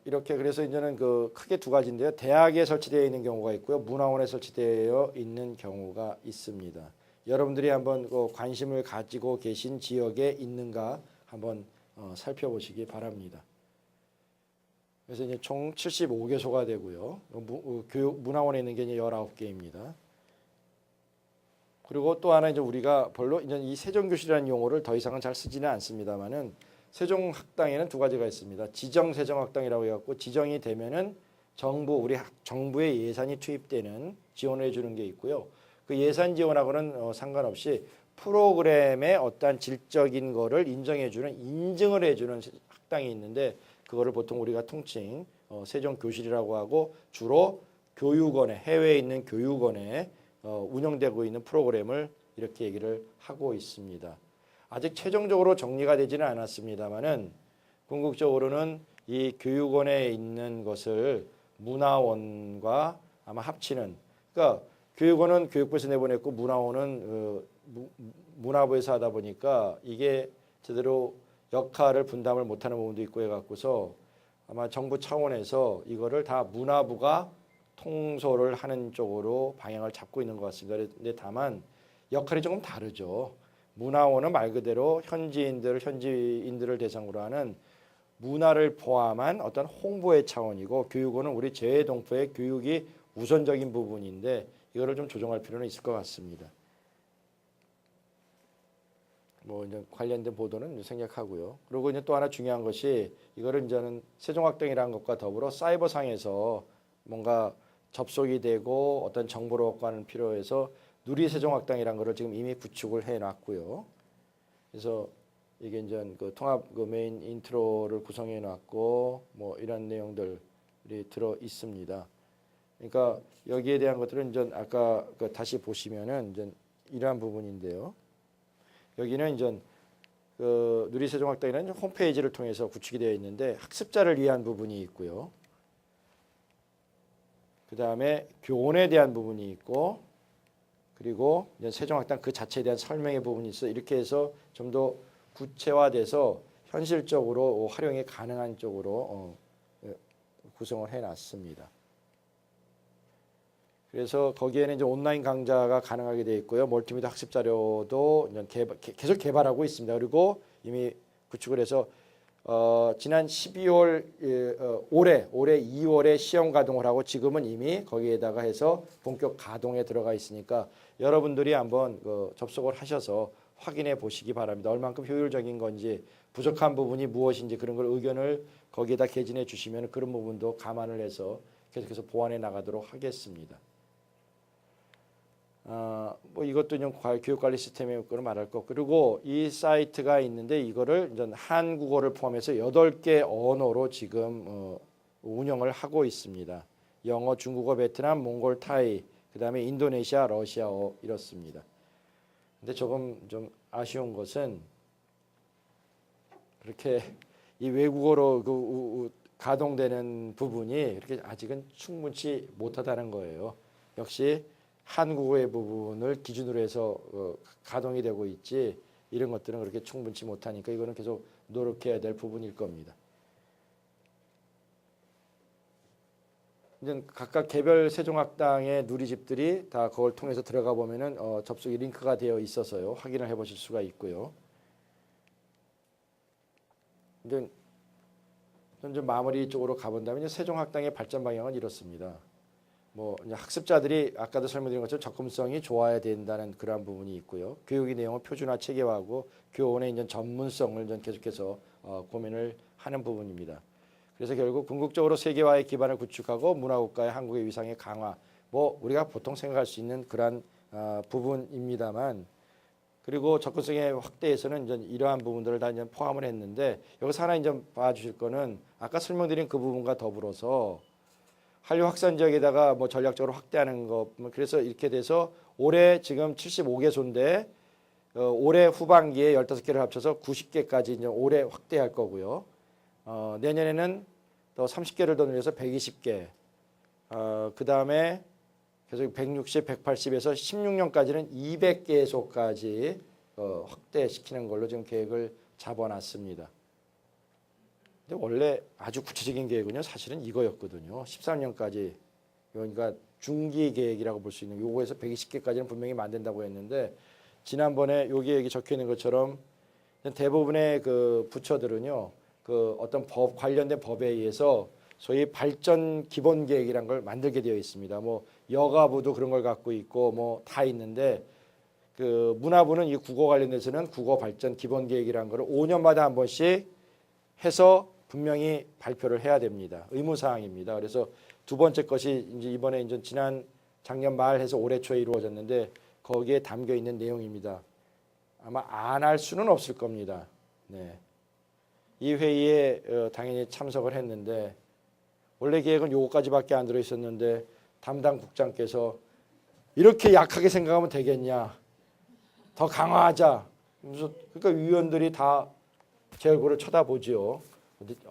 Speaker 2: 이렇게 그래서 이제는 그 크게 두 가지인데요. 대학에 설치되어 있는 경우가 있고요. 문화원에 설치되어 있는 경우가 있습니다. 여러분들이 한번 그 관심을 가지고 계신 지역에 있는가 한번 살펴보시기 바랍니다. 그래서 이제 총 75개소가 되고요. 문화원에 있는 게 이제 19개입니다. 그리고 또 하나 이제 우리가 별로 이제 이 세종교실이라는 용어를 더 이상은 잘 쓰지는 않습니다만은 세종학당에는 두 가지가 있습니다. 지정 세종학당이라고 해갖고 지정이 되면은 우리 정부의 예산이 투입되는 지원을 해주는 게 있고요. 그 예산 지원하고는 상관없이 프로그램의 어떤 질적인 거를 인증을 해주는 학당이 있는데 그거를 보통 우리가 통칭 세종교실이라고 하고 주로 교육원에 해외에 있는 교육원에 운영되고 있는 프로그램을 이렇게 얘기를 하고 있습니다. 아직 최종적으로 정리가 되지는 않았습니다만은 궁극적으로는 이 교육원에 있는 것을 문화원과 아마 합치는 그러니까 교육원은 교육부에서 내보냈고 문화원은 문화부에서 하다 보니까 이게 제대로 역할을 분담을 못하는 부분도 있고 해갖고서 아마 정부 차원에서 이거를 다 문화부가 통솔을 하는 쪽으로 방향을 잡고 있는 것 같습니다. 근데 다만 역할이 조금 다르죠. 문화원은 말 그대로 현지인들을 대상으로 하는 문화를 포함한 어떤 홍보의 차원이고 교육원은 우리 재외동포의 교육이 우선적인 부분인데 이거를 좀 조정할 필요는 있을 것 같습니다. 뭐 이제 관련된 보도는 생략하고요. 그리고 이제 또 하나 중요한 것이 이거를 이제는 세종학당이라는 것과 더불어 사이버상에서 뭔가 접속이 되고 어떤 정보를 얻고 하는 필요해서 누리세종학당이라는 것을 지금 이미 구축을 해놨고요. 그래서 이게 이제 그 통합 그 메인 인트로를 구성해 놨고 뭐 이런 내용들이 들어 있습니다. 그러니까 여기에 대한 것들은 이제 아까 그 다시 보시면은 이제 이러한 부분인데요. 여기는 이제 그 누리세종학당이라는 홈페이지를 통해서 구축이 되어 있는데 학습자를 위한 부분이 있고요. 그 다음에 교원에 대한 부분이 있고 그리고 이제 세종학당 그 자체에 대한 설명의 부분이 있어 이렇게 해서 좀 더 구체화돼서 현실적으로 활용이 가능한 쪽으로 구성을 해놨습니다. 그래서 거기에는 이제 온라인 강좌가 가능하게 되어 있고요. 멀티미디어 학습 자료도 계속 개발하고 있습니다. 그리고 이미 구축을 해서 지난 12월 올해 2월에 시험 가동을 하고 지금은 이미 거기에다가 해서 본격 가동에 들어가 있으니까 여러분들이 한번 접속을 하셔서 확인해 보시기 바랍니다. 얼만큼 효율적인 건지 부족한 부분이 무엇인지 그런 걸 의견을 거기에다 개진해 주시면 그런 부분도 감안을 해서 계속해서 보완해 나가도록 하겠습니다. 뭐 이것도 좀 교육관리 시스템의 거를 말할 거. 그리고 이 사이트가 있는데 이거를 이제 한국어를 포함해서 8개 언어로 지금 운영을 하고 있습니다. 영어, 중국어, 베트남, 몽골, 타이, 그다음에 인도네시아, 러시아어 이렇습니다. 근데 조금 좀 아쉬운 것은 그렇게 이 외국어로 가동되는 부분이 이렇게 아직은 충분치 못하다는 거예요. 역시 한국어의 부분을 기준으로 해서 가동이 되고 있지 이런 것들은 그렇게 충분치 못하니까 이거는 계속 노력해야 될 부분일 겁니다. 이제 각각 개별 세종학당의 누리집들이 다 그걸 통해서 들어가 보면은 접속이 링크가 되어 있어서요 확인을 해보실 수가 있고요. 이제 좀 마무리 쪽으로 가본다면 이제 세종학당의 발전 방향은 이렇습니다. 뭐 이제 학습자들이 아까도 설명드린 것처럼 접근성이 좋아야 된다는 그러한 부분이 있고요. 교육의 내용을 표준화 체계화하고 교원의 이제 전문성을 좀 계속해서 고민을 하는 부분입니다. 그래서 결국 궁극적으로 세계화의 기반을 구축하고 문화국가의 한국의 위상의 강화, 뭐 우리가 보통 생각할 수 있는 그러한 부분입니다만, 그리고 접근성의 확대에서는 이제 이러한 부분들을 다 이제 포함을 했는데 여기서 하나 이제 봐주실 거는 아까 설명드린 그 부분과 더불어서 한류 확산 지역에다가 뭐 전략적으로 확대하는 것, 그래서 이렇게 돼서 올해 지금 75개소인데 올해 후반기에 15개를 합쳐서 90개까지 이제 올해 확대할 거고요. 내년에는 또 30개를 더 늘려서 120개. 그 다음에 계속 160, 180에서 16년까지는 200개소까지 확대시키는 걸로 지금 계획을 잡아놨습니다. 근데 원래 아주 구체적인 계획은요, 사실은 이거였거든요. 13년까지 그러니까 중기 계획이라고 볼 수 있는 요거에서 120개까지는 분명히 만든다고 했는데 지난번에 여기에 여기 적혀 있는 것처럼 대부분의 그 부처들은요. 그 어떤 법 관련된 법에 의해서 소위 발전 기본 계획이란 걸 만들게 되어 있습니다. 뭐 여가부도 그런 걸 갖고 있고 뭐 다 있는데 그 문화부는 이 국어 관련돼서는 국어 발전 기본 계획이란 거를 5년마다 한 번씩 해서 분명히 발표를 해야 됩니다. 의무 사항입니다. 그래서 두 번째 것이 이제 이번에 이제 작년 말 해서 올해 초에 이루어졌는데 거기에 담겨 있는 내용입니다. 아마 안 할 수는 없을 겁니다. 네. 이 회의에 당연히 참석을 했는데 원래 계획은 요거까지밖에 안 들어 있었는데 담당 국장께서 이렇게 약하게 생각하면 되겠냐? 더 강화하자. 그러니까 위원들이 다 제 얼굴을 쳐다보지요.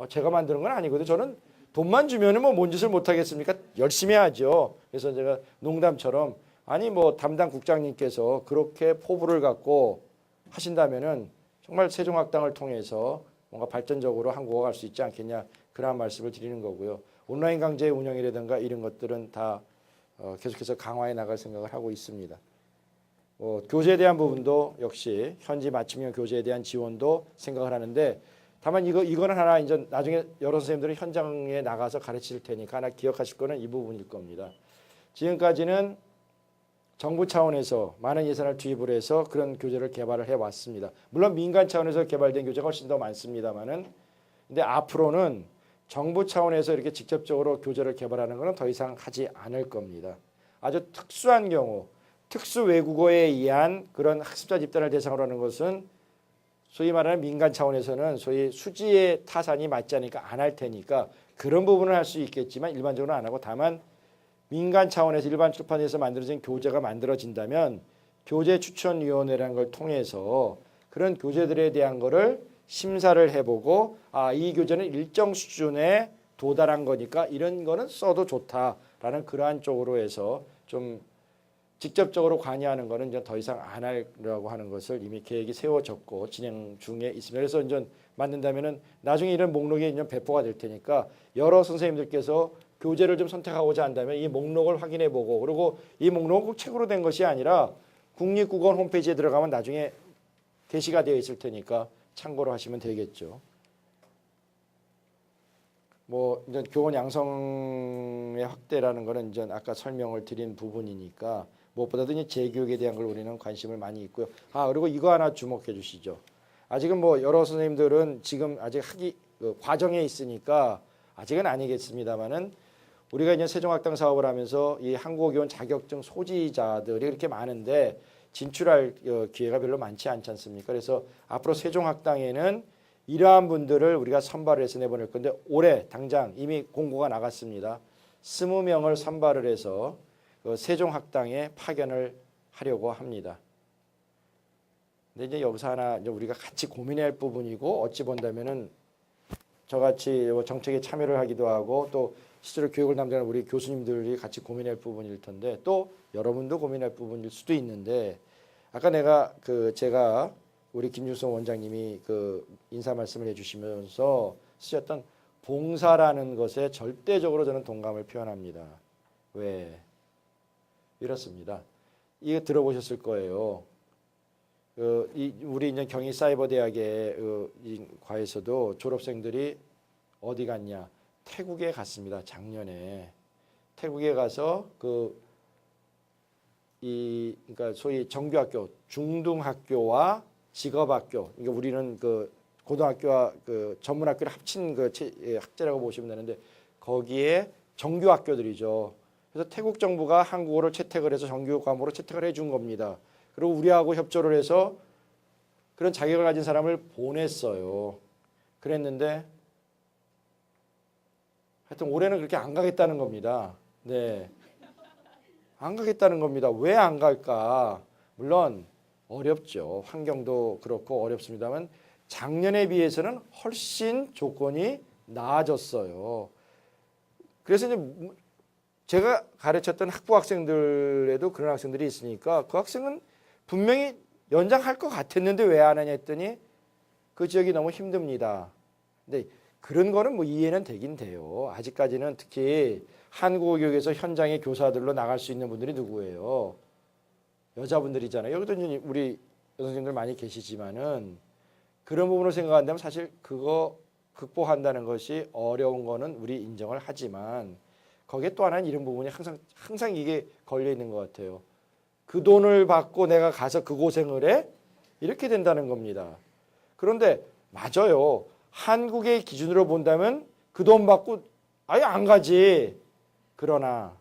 Speaker 2: 제가 만드는 건 아니거든요. 저는 돈만 주면은 뭐 뭔 짓을 못 하겠습니까? 열심히 하죠. 그래서 제가 농담처럼 아니 뭐 담당 국장님께서 그렇게 포부를 갖고 하신다면은 정말 세종학당을 통해서 뭔가 발전적으로 한국어가 갈 수 있지 않겠냐 그런 말씀을 드리는 거고요. 온라인 강좌의 운영이라든가 이런 것들은 다 계속해서 강화해 나갈 생각을 하고 있습니다. 교재에 대한 부분도 역시 현지 맞춤형 교재에 대한 지원도 생각을 하는데 다만 이거는 하나 이제 나중에 여러 선생님들은 현장에 나가서 가르칠 테니까 하나 기억하실 거는 이 부분일 겁니다. 지금까지는 정부 차원에서 많은 예산을 투입을 해서 그런 교재를 개발을 해왔습니다. 물론 민간 차원에서 개발된 교재가 훨씬 더 많습니다만은 근데 앞으로는 정부 차원에서 이렇게 직접적으로 교재를 개발하는 것은 더 이상 하지 않을 겁니다. 아주 특수한 경우 특수 외국어에 의한 그런 학습자 집단을 대상으로 하는 것은 소위 말하는 민간 차원에서는 소위 수지의 타산이 맞지 않으니까 안 할 테니까 그런 부분을 할 수 있겠지만 일반적으로 안 하고 다만 민간 차원에서 일반 출판에서 만들어진 교재가 만들어진다면 교재 추천위원회라는 걸 통해서 그런 교재들에 대한 거를 심사를 해보고 이 교재는 일정 수준에 도달한 거니까 이런 거는 써도 좋다라는 그러한 쪽으로 해서 좀 직접적으로 관여하는 거는 이제 더 이상 안 하려고 하는 것을 이미 계획이 세워졌고 진행 중에 있습니다. 그래서 이제 만든다면은 나중에 이런 목록이 이제 배포가 될 테니까 여러 선생님들께서 교재를 좀 선택하고자 한다면 이 목록을 확인해 보고 그리고 이 목록은 꼭 책으로 된 것이 아니라 국립국어원 홈페이지에 들어가면 나중에 게시가 되어 있을 테니까 참고로 하시면 되겠죠. 뭐 이제 교원 양성의 확대라는 거는 이제 아까 설명을 드린 부분이니까 무엇보다도 이제 재교육에 대한 걸 우리는 관심을 많이 있고요. 그리고 이거 하나 주목해 주시죠. 아직은 뭐 여러 선생님들은 지금 아직 과정에 있으니까 아직은 아니겠습니다만은 우리가 이제 세종학당 사업을 하면서 이 한국어교원 자격증 소지자들이 이렇게 많은데 진출할 기회가 별로 많지 않지 않습니까? 그래서 앞으로 세종학당에는 이러한 분들을 우리가 선발을 해서 내보낼 건데 올해 당장 이미 공고가 나갔습니다. 20명을 선발을 해서 세종학당에 파견을 하려고 합니다. 근데 이제 여기서 하나 이제 우리가 같이 고민해야 할 부분이고 어찌 본다면은 저같이 정책에 참여를 하기도 하고 또 실제로 교육을 담당하는 우리 교수님들이 같이 고민할 부분일 텐데 또 여러분도 고민할 부분일 수도 있는데 아까 제가 우리 김중성 원장님이 인사 말씀을 해주시면서 쓰셨던 봉사라는 것에 절대적으로 저는 동감을 표현합니다. 왜? 이렇습니다. 이거 들어보셨을 거예요. 우리 이제 경희사이버대학의 과에서도 졸업생들이 어디 갔냐? 태국에 갔습니다. 작년에 태국에 가서 그러니까 소위 정규학교, 중등학교와 직업학교, 그러니까 우리는 고등학교와 전문학교를 합친 학제라고 보시면 되는데 거기에 정규학교들이죠. 그래서 태국 정부가 한국어를 채택을 해서 정규 과목으로 채택을 해준 겁니다. 그리고 우리하고 협조를 해서 그런 자격을 가진 사람을 보냈어요. 그랬는데 하여튼 올해는 그렇게 안 가겠다는 겁니다. 네, 안 가겠다는 겁니다. 왜 안 갈까? 물론 어렵죠. 환경도 그렇고 어렵습니다만 작년에 비해서는 훨씬 조건이 나아졌어요. 그래서 이제 제가 가르쳤던 학부 학생들에도 그런 학생들이 있으니까 그 학생은 분명히 연장할 것 같았는데 왜 안 하냐 했더니 그 지역이 너무 힘듭니다. 근데 그런 거는 뭐 이해는 되긴 돼요. 아직까지는 특히 한국어 교육에서 현장의 교사들로 나갈 수 있는 분들이 누구예요? 여자분들이잖아요. 여기도 이제 우리 여성분들 많이 계시지만은 그런 부분을 생각한다면 사실 그거 극복한다는 것이 어려운 거는 우리 인정을 하지만 거기에 또 하나는 이런 부분이 항상 이게 걸려 있는 것 같아요. 그 돈을 받고 내가 가서 그 고생을 해? 이렇게 된다는 겁니다. 그런데 맞아요. 한국의 기준으로 본다면 그 돈 받고 아예 안 가지. 그러나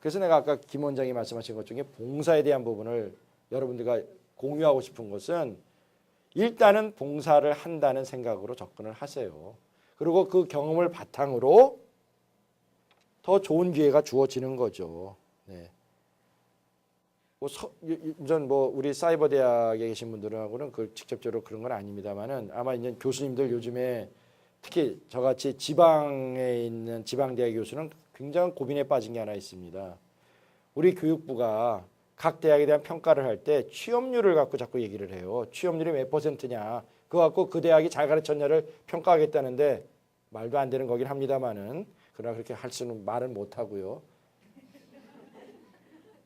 Speaker 2: 그래서 내가 아까 김 원장이 말씀하신 것 중에 봉사에 대한 부분을 여러분들과 공유하고 싶은 것은 일단은 봉사를 한다는 생각으로 접근을 하세요. 그리고 그 경험을 바탕으로 더 좋은 기회가 주어지는 거죠. 네. 우리 사이버 대학에 계신 분들하고는 직접적으로 그런 건 아닙니다만은 아마 이제 교수님들 요즘에 특히 저같이 지방에 있는 지방대학 교수는 굉장히 고민에 빠진 게 하나 있습니다. 우리 교육부가 각 대학에 대한 평가를 할 때 취업률을 갖고 자꾸 얘기를 해요. 취업률이 몇 %냐. 그거 갖고 그 대학이 잘 가르쳤냐를 평가하겠다는데 말도 안 되는 거긴 합니다만은 그러나 그렇게 할 수는 말은 못 하고요.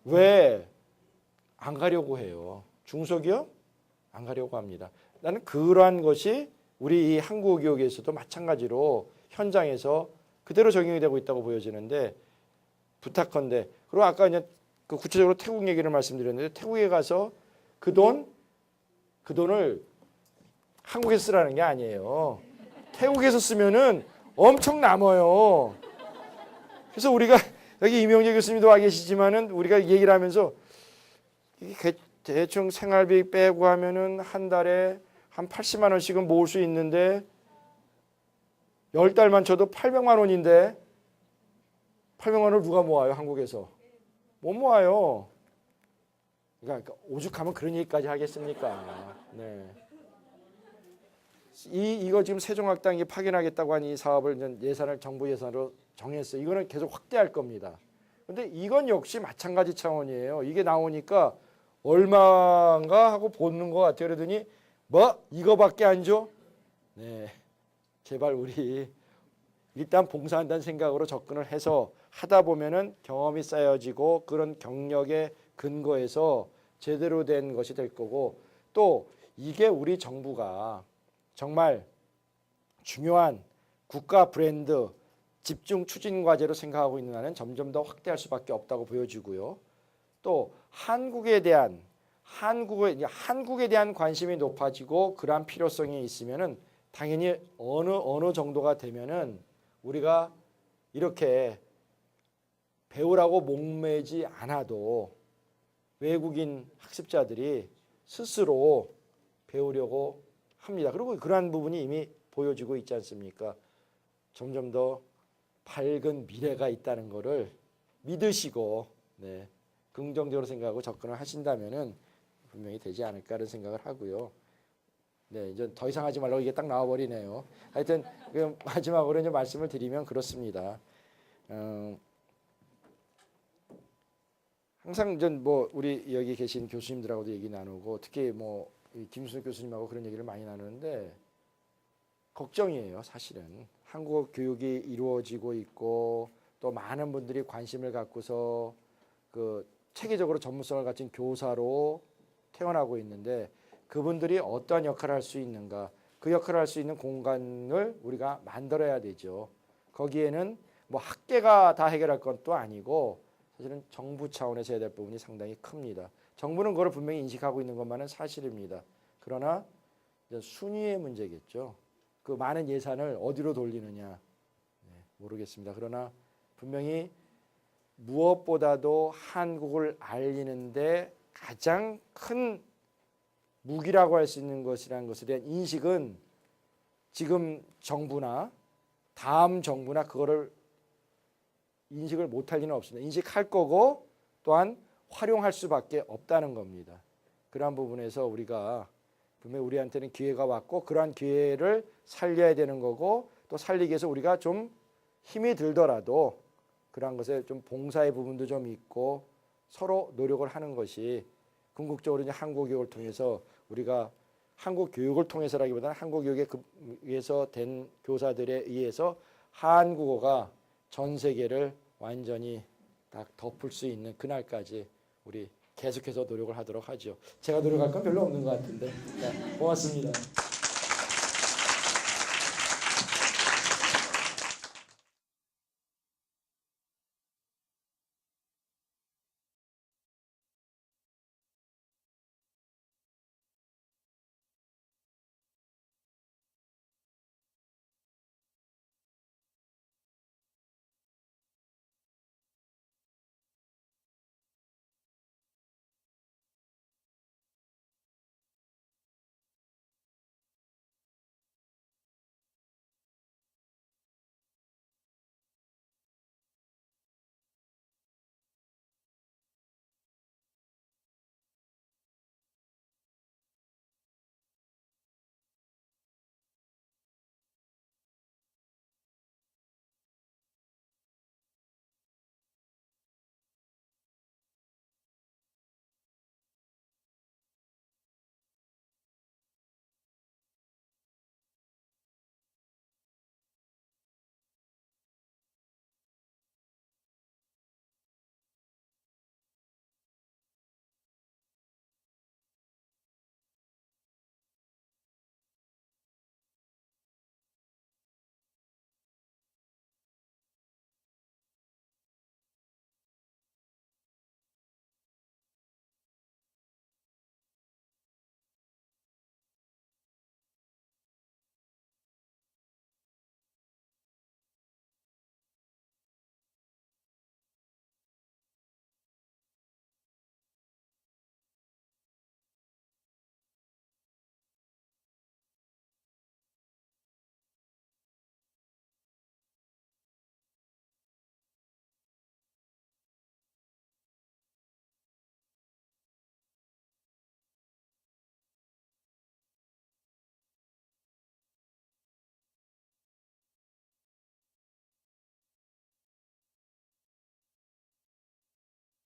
Speaker 2: 왜 안 가려고 해요? 중소기업 안 가려고 합니다. 나는 그러한 것이 우리 이 한국어 교육에서도 마찬가지로 현장에서 그대로 적용이 되고 있다고 보여지는데 부탁컨대 그리고 아까 이제 구체적으로 태국 얘기를 말씀드렸는데 태국에 가서 그 돈을 한국에서 쓰라는 게 아니에요. 태국에서 쓰면은 엄청 남아요. 그래서 우리가 여기 이명재 교수님도 와 계시지만은 우리가 얘기를 하면서 이게 대충 생활비 빼고 하면은 한 달에 한 80만 원씩은 모을 수 있는데 10달만 쳐도 800만 원인데 800만 원을 누가 모아요? 한국에서. 못 모아요. 그러니까 오죽하면 그런 얘기까지 하겠습니까? 네. 이거 지금 세종학당이 파견하겠다고 한 이 사업을 예산을 정부 예산으로 정했어요. 이거는 계속 확대할 겁니다. 근데 이건 역시 마찬가지 차원이에요. 이게 나오니까 얼마인가 하고 보는 것 같아요. 그러더니 뭐 이거밖에 안 줘? 네, 제발 우리 일단 봉사한다는 생각으로 접근을 해서 하다 보면은 경험이 쌓여지고 그런 경력의 근거에서 제대로 된 것이 될 거고 또 이게 우리 정부가 정말 중요한 국가 브랜드 집중 추진 과제로 생각하고 있는 한은 점점 더 확대할 수밖에 없다고 보여지고요. 또 한국에 대한 관심이 높아지고 그러한 필요성이 있으면은 당연히 어느 정도가 되면은 우리가 이렇게 배우라고 목매지 않아도 외국인 학습자들이 스스로 배우려고 합니다. 그리고 그러한 부분이 이미 보여지고 있지 않습니까? 점점 더 밝은 미래가 있다는 것을 믿으시고 네, 긍정적으로 생각하고 접근을 하신다면은 분명히 되지 않을까라는 생각을 하고요. 네, 이제 더 이상 하지 말라고 이게 딱 나와버리네요. 하여튼 마지막으로 이제 말씀을 드리면 그렇습니다. 항상 전 뭐 우리 여기 계신 교수님들하고도 얘기 나누고 특히 뭐 김순욱 교수님하고 그런 얘기를 많이 나누는데 걱정이에요. 사실은 한국어 교육이 이루어지고 있고 또 많은 분들이 관심을 갖고서 그 체계적으로 전문성을 가진 교사로 태어나고 있는데 그분들이 어떠한 역할을 할 수 있는가 그 역할을 할 수 있는 공간을 우리가 만들어야 되죠. 거기에는 뭐 학계가 다 해결할 것도 아니고 사실은 정부 차원에서 해야 될 부분이 상당히 큽니다. 정부는 그걸 분명히 인식하고 있는 것만은 사실입니다. 그러나 이제 순위의 문제겠죠. 그 많은 예산을 어디로 돌리느냐 모르겠습니다. 그러나 분명히 무엇보다도 한국을 알리는데 가장 큰 무기라고 할 수 있는 것이라는 것에 대한 인식은 지금 정부나 다음 정부나 그거를 인식을 못할 리는 없습니다. 인식할 거고 또한 활용할 수밖에 없다는 겁니다. 그러한 부분에서 우리가 분명히 우리한테는 기회가 왔고 그러한 기회를 살려야 되는 거고 또 살리기 위해서 우리가 좀 힘이 들더라도 그러한 것에 좀 봉사의 부분도 좀 있고 서로 노력을 하는 것이 궁극적으로 이제 한국 교육을 통해서 우리가 한국 교육을 통해서라기보다는 한국 교육에 의해서 된 교사들에 의해서 한국어가 전 세계를 완전히 딱 덮을 수 있는 그날까지 우리 계속해서 노력을 하도록 하죠. 제가 노력할 건 별로 없는 것 같은데. 네, 고맙습니다.